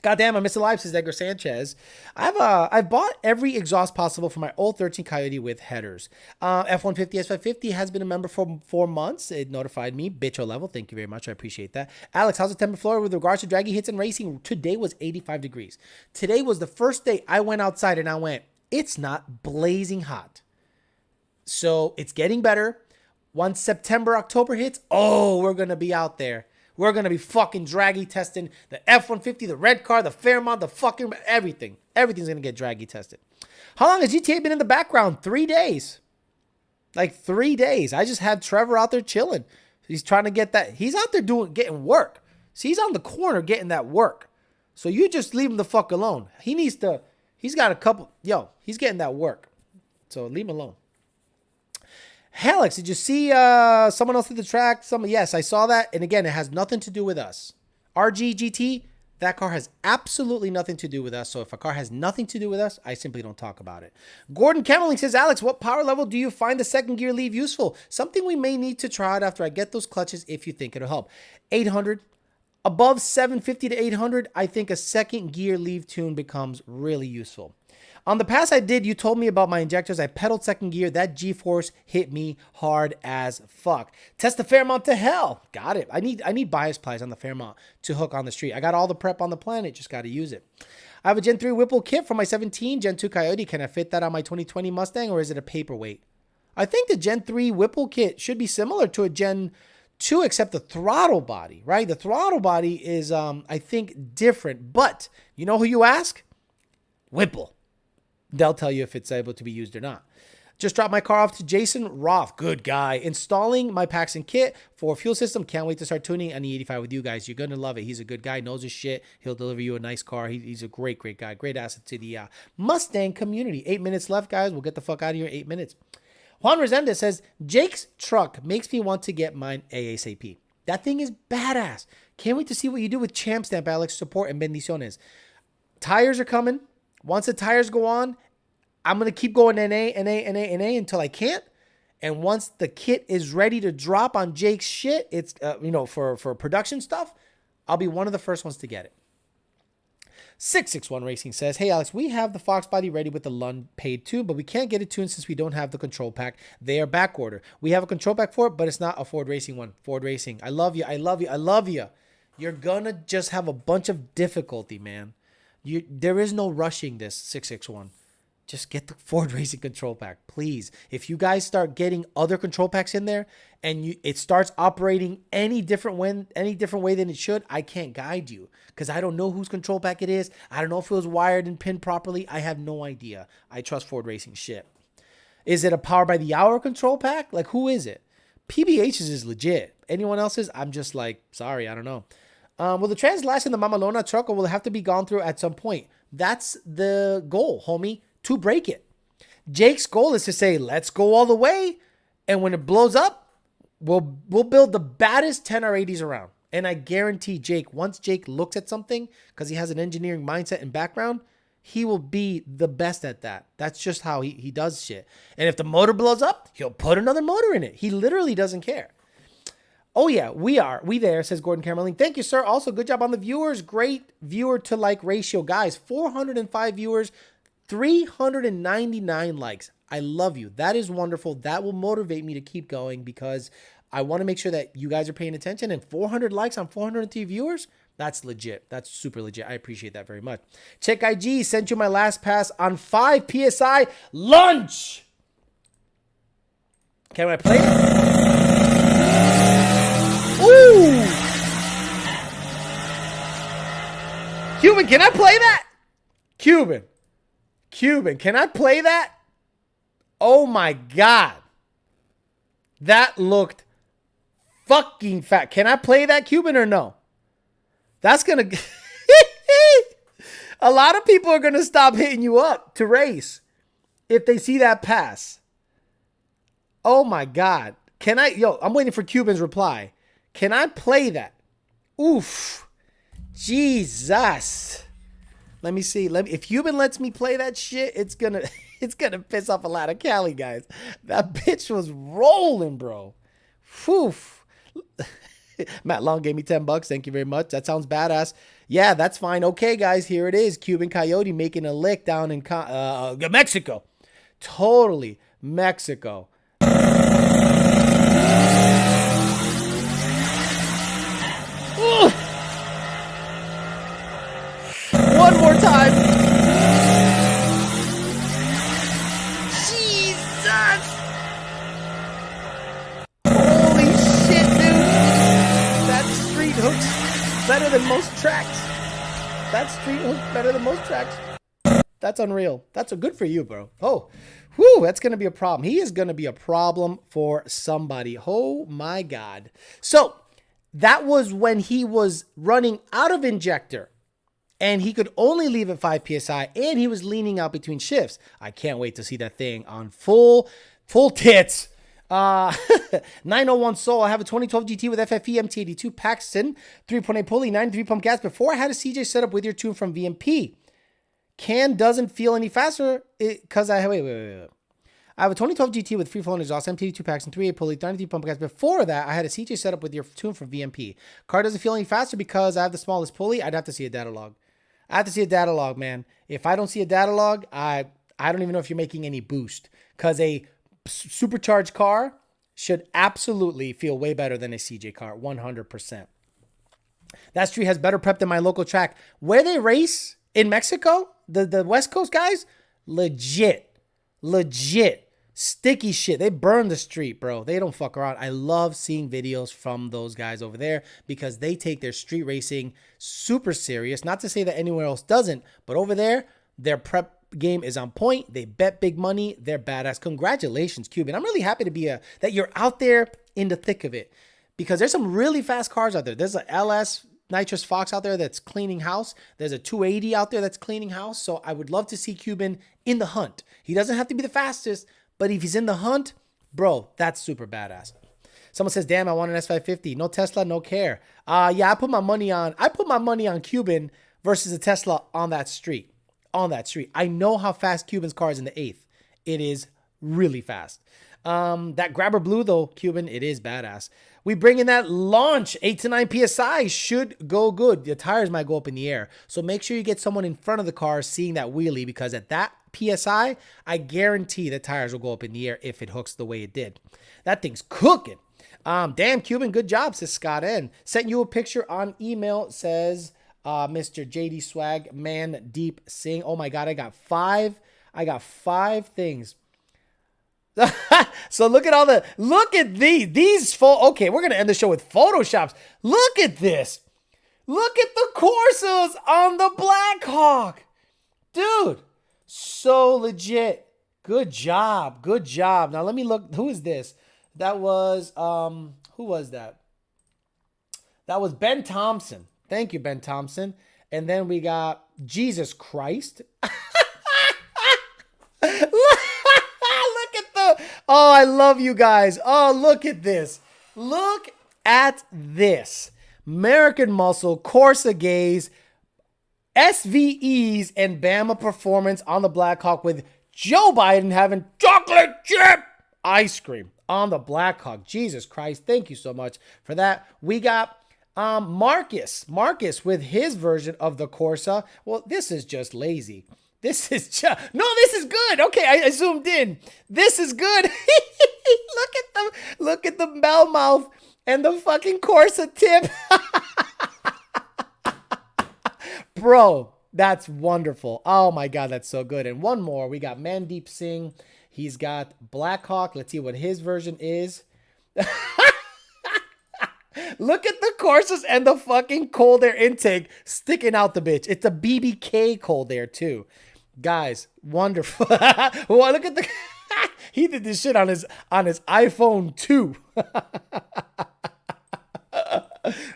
[SPEAKER 1] Goddamn, I miss alive, says Edgar Sanchez. I've bought every exhaust possible for my old 13 Coyote with headers. F-150, S550 has been a member for 4 months. It notified me. Bitcho level. Thank you very much. I appreciate that. Alex, how's the temperature Florida with regards to draggy hits and racing? Today was 85 degrees. Today was the first day I went outside and I went, it's not blazing hot. So it's getting better. Once September, October hits, oh, we're going to be out there. We're going to be fucking draggy testing the F-150, the red car, the Fairmont, the fucking everything. Everything's going to get draggy tested. How long has GTA been in the background? 3 days. Like 3 days. I just had Trevor out there chilling. He's trying to get that. He's out there getting work. See, he's on the corner getting that work. So you just leave him the fuck alone. He's got a couple, he's getting that work. So leave him alone. Alex, did you see someone else at the track? Yes, I saw that. And again, it has nothing to do with us. RG GT, that car has absolutely nothing to do with us. So if a car has nothing to do with us, I simply don't talk about it. Gordon Cameling says, Alex, what power level do you find the second gear leave useful? Something we may need to try out after I get those clutches if you think it'll help. 800. Above 750 to 800, I think a second gear leave tune becomes really useful. On the pass I did, you told me about my injectors. I pedaled second gear. That G-force hit me hard as fuck. Test the Fairmont to hell. Got it. I need bias plies on the Fairmont to hook on the street. I got all the prep on the planet. Just got to use it. I have a Gen 3 Whipple kit for my 17 Gen 2 Coyote. Can I fit that on my 2020 Mustang, or is it a paperweight? I think the Gen 3 Whipple kit should be similar to a Gen 2, except the throttle body, right? The throttle body is, I think, different. But you know who you ask? Whipple. They'll tell you if it's able to be used or not. Just dropped my car off to Jason Roth. Good guy. Installing my Paxton kit for fuel system. Can't wait to start tuning on the 85 with you guys. You're going to love it. He's a good guy. Knows his shit. He'll deliver you a nice car. He's a great, great guy. Great asset to the Mustang community. 8 minutes left, guys. We'll get the fuck out of here in 8 minutes. Juan Resendez says, Jake's truck makes me want to get mine ASAP. That thing is badass. Can't wait to see what you do with Champ Stamp, Alex. Support and bendiciones. Tires are coming. Once the tires go on, I'm going to keep going NA until I can't. And once the kit is ready to drop on Jake's shit, it's, for production stuff, I'll be one of the first ones to get it. 661 Racing says, hey, Alex, we have the Fox body ready with the Lund paid tune, but we can't get it tuned since we don't have the control pack. They are back order. We have a control pack for it, but it's not a Ford Racing one. Ford Racing. I love you. I love you. I love you. You're going to just have a bunch of difficulty, man. There is no rushing this 661. Just get the Ford Racing control pack, please. If you guys start getting other control packs in there and it starts operating any different way than it should, I can't guide you because I don't know whose control pack it is. I don't know if it was wired and pinned properly. I have no idea. I trust Ford Racing shit. Is it a power by the hour control pack? Like, who is it? PBH's is legit. Anyone else's? I'm just like, sorry, I don't know. Will the trans last in the Mamalona truck, or will it have to be gone through at some point? That's the goal, homie, to break it. Jake's goal is to say, let's go all the way. And when it blows up, we'll build the baddest 10R80s around. And I guarantee Jake, once Jake looks at something, because he has an engineering mindset and background, he will be the best at that. That's just how he does shit. And if the motor blows up, he'll put another motor in it. He literally doesn't care. Oh, yeah, we there, says Gordon Camerling. Thank you, sir. Also, good job on the viewers. Great viewer to like ratio. Guys, 405 viewers, 399 likes. I love you. That is wonderful. That will motivate me to keep going because I want to make sure that you guys are paying attention. And 400 likes on 403 viewers, that's legit. That's super legit. I appreciate that very much. Check IG, sent you my last pass on 5 PSI lunch. Can I play it? Ooh! Cuban, can I play that? Cuban, can I play that? Oh my God. That looked fucking fat. Can I play that, Cuban, or no? That's gonna... A lot of people are going to stop hitting you up to race if they see that pass. Oh my God. Can I, I'm waiting for Cuban's reply. Can I play that? Oof. Jesus. Let me see. If Cuban lets me play that shit, it's gonna piss off a lot of Cali guys. That bitch was rolling, bro. Whew. Matt Long gave me $10. Thank you very much. That sounds badass. Yeah, that's fine. Okay, guys, here it is. Cuban Coyote making a lick down in Mexico. Totally Mexico. Ooh. One more time. Jesus. Holy shit, dude. That street hook's better than most tracks. That street hook's better than most tracks. That's unreal. That's a good for you, bro. Oh, whew, that's going to be a problem. He is going to be a problem for somebody. Oh, my God. So that was when he was running out of injector. And he could only leave at 5 PSI, and he was leaning out between shifts. I can't wait to see that thing on full tits. 901 Soul. I have a 2012 GT with FFE MT82 Paxton, 3.8 pulley, 93 pump gas. Before I had a CJ set up with your tune from VMP. Can doesn't feel any faster because I have a 2012 GT with free flowing exhaust, MT82 Paxton, 3.8 pulley, 93 pump gas. Before that, I had a CJ set up with your tune from VMP. Car doesn't feel any faster because I have the smallest pulley. I'd have to see a data log. I have to see a data log, man. If I don't see a data log, I don't even know if you're making any boost, because a supercharged car should absolutely feel way better than a CJ car, 100%. That street has better prep than my local track. Where they race in Mexico, the West Coast guys, legit, sticky shit. They burn the street, bro. They don't fuck around. I love seeing videos from those guys over there because they take their street racing super serious. Not to say that anywhere else doesn't, but over there, their prep game is on point. They bet big money. They're badass. Congratulations, Cuban. I'm really happy to be that you're out there in the thick of it, because there's some really fast cars out there. There's a LS Nitrous Fox out there that's cleaning house. There's a 280 out there that's cleaning house. So I would love to see Cuban in the hunt. He doesn't have to be the fastest, but if he's in the hunt, bro, that's super badass. Someone says, damn, I want an S550. No Tesla, no care. Yeah, I put my money on Cuban versus a Tesla on that street. I know how fast Cuban's car is in the 8th. It is really fast. That grabber blue though, Cuban, it is badass. We bring in that launch 8 to 9 PSI should go good. The tires might go up in the air. So make sure you get someone in front of the car seeing that wheelie, because at that PSI, I guarantee the tires will go up in the air if it hooks the way it did. That thing's cooking. Damn, Cuban, good job, says Scott N. Sent you a picture on email, says Mr. JD Swag, Man Deep Sing. Oh my God, I got five things. So look at these okay, we're going to end the show with Photoshops. Look at this. Look at the Corsas on the Blackhawk. Dude, so legit. Good job. Now let me look. Who is this? That was, who was that? That was Ben Thompson. Thank you, Ben Thompson. And then we got Jesus Christ. Oh, I love you guys. Oh, look at this. Look at this. American Muscle, Corsa Gaze, SVEs, and Bama Performance on the Blackhawk with Joe Biden having chocolate chip ice cream on the Blackhawk. Jesus Christ. Thank you so much for that. We got Marcus with his version of the Corsa. Well, this is just lazy. This is good. Okay, I zoomed in. This is good. Look at the bell mouth and the fucking Corsa tip. Bro, that's wonderful. Oh my God, that's so good. And one more, we got Mandeep Singh. He's got Blackhawk. Let's see what his version is. Look at the Corsas and the fucking cold air intake sticking out the bitch. It's a BBK cold air too. Guys, wonderful. Well, look at the he did this shit on his iPhone 2.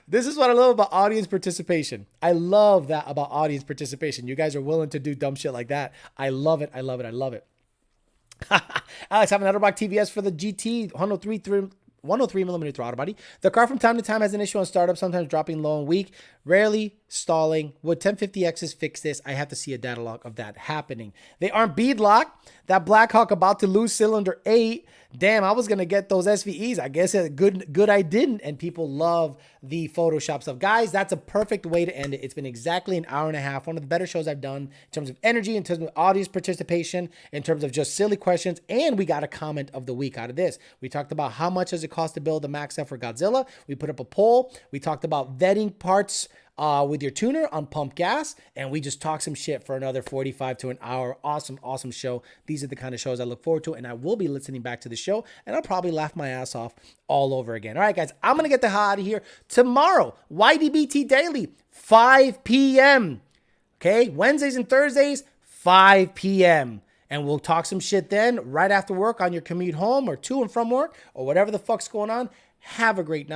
[SPEAKER 1] This is what I love about audience participation. I love that about audience participation. You guys are willing to do dumb shit like that. I love it. I love it. I love it. Alex, have an Autobot TVS for the GT 103 millimeter throttle body. The car from time to time has an issue on startup, sometimes dropping low and weak, rarely stalling. Would 1050Xs fix this? I have to see a data log of that happening. They aren't bead locked. That Blackhawk about to lose cylinder 8. Damn, I was going to get those SVEs. I guess good I didn't. And people love the Photoshop stuff. Guys, that's a perfect way to end it. It's been exactly an hour and a half. One of the better shows I've done in terms of energy, in terms of audience participation, in terms of just silly questions. And we got a comment of the week out of this. We talked about how much does it cost to build a Max F for Godzilla. We put up a poll. We talked about vetting parts with your tuner on pump gas, and we just talk some shit for another 45 to an hour. Awesome show. These are the kind of shows I look forward to, and I will be listening back to the show, and I'll probably laugh my ass off all over again. All right, guys, I'm going to get the hell out of here. Tomorrow, YDBT Daily, 5 p.m. Okay, Wednesdays and Thursdays, 5 p.m. And we'll talk some shit then, right after work on your commute home or to and from work or whatever the fuck's going on. Have a great night.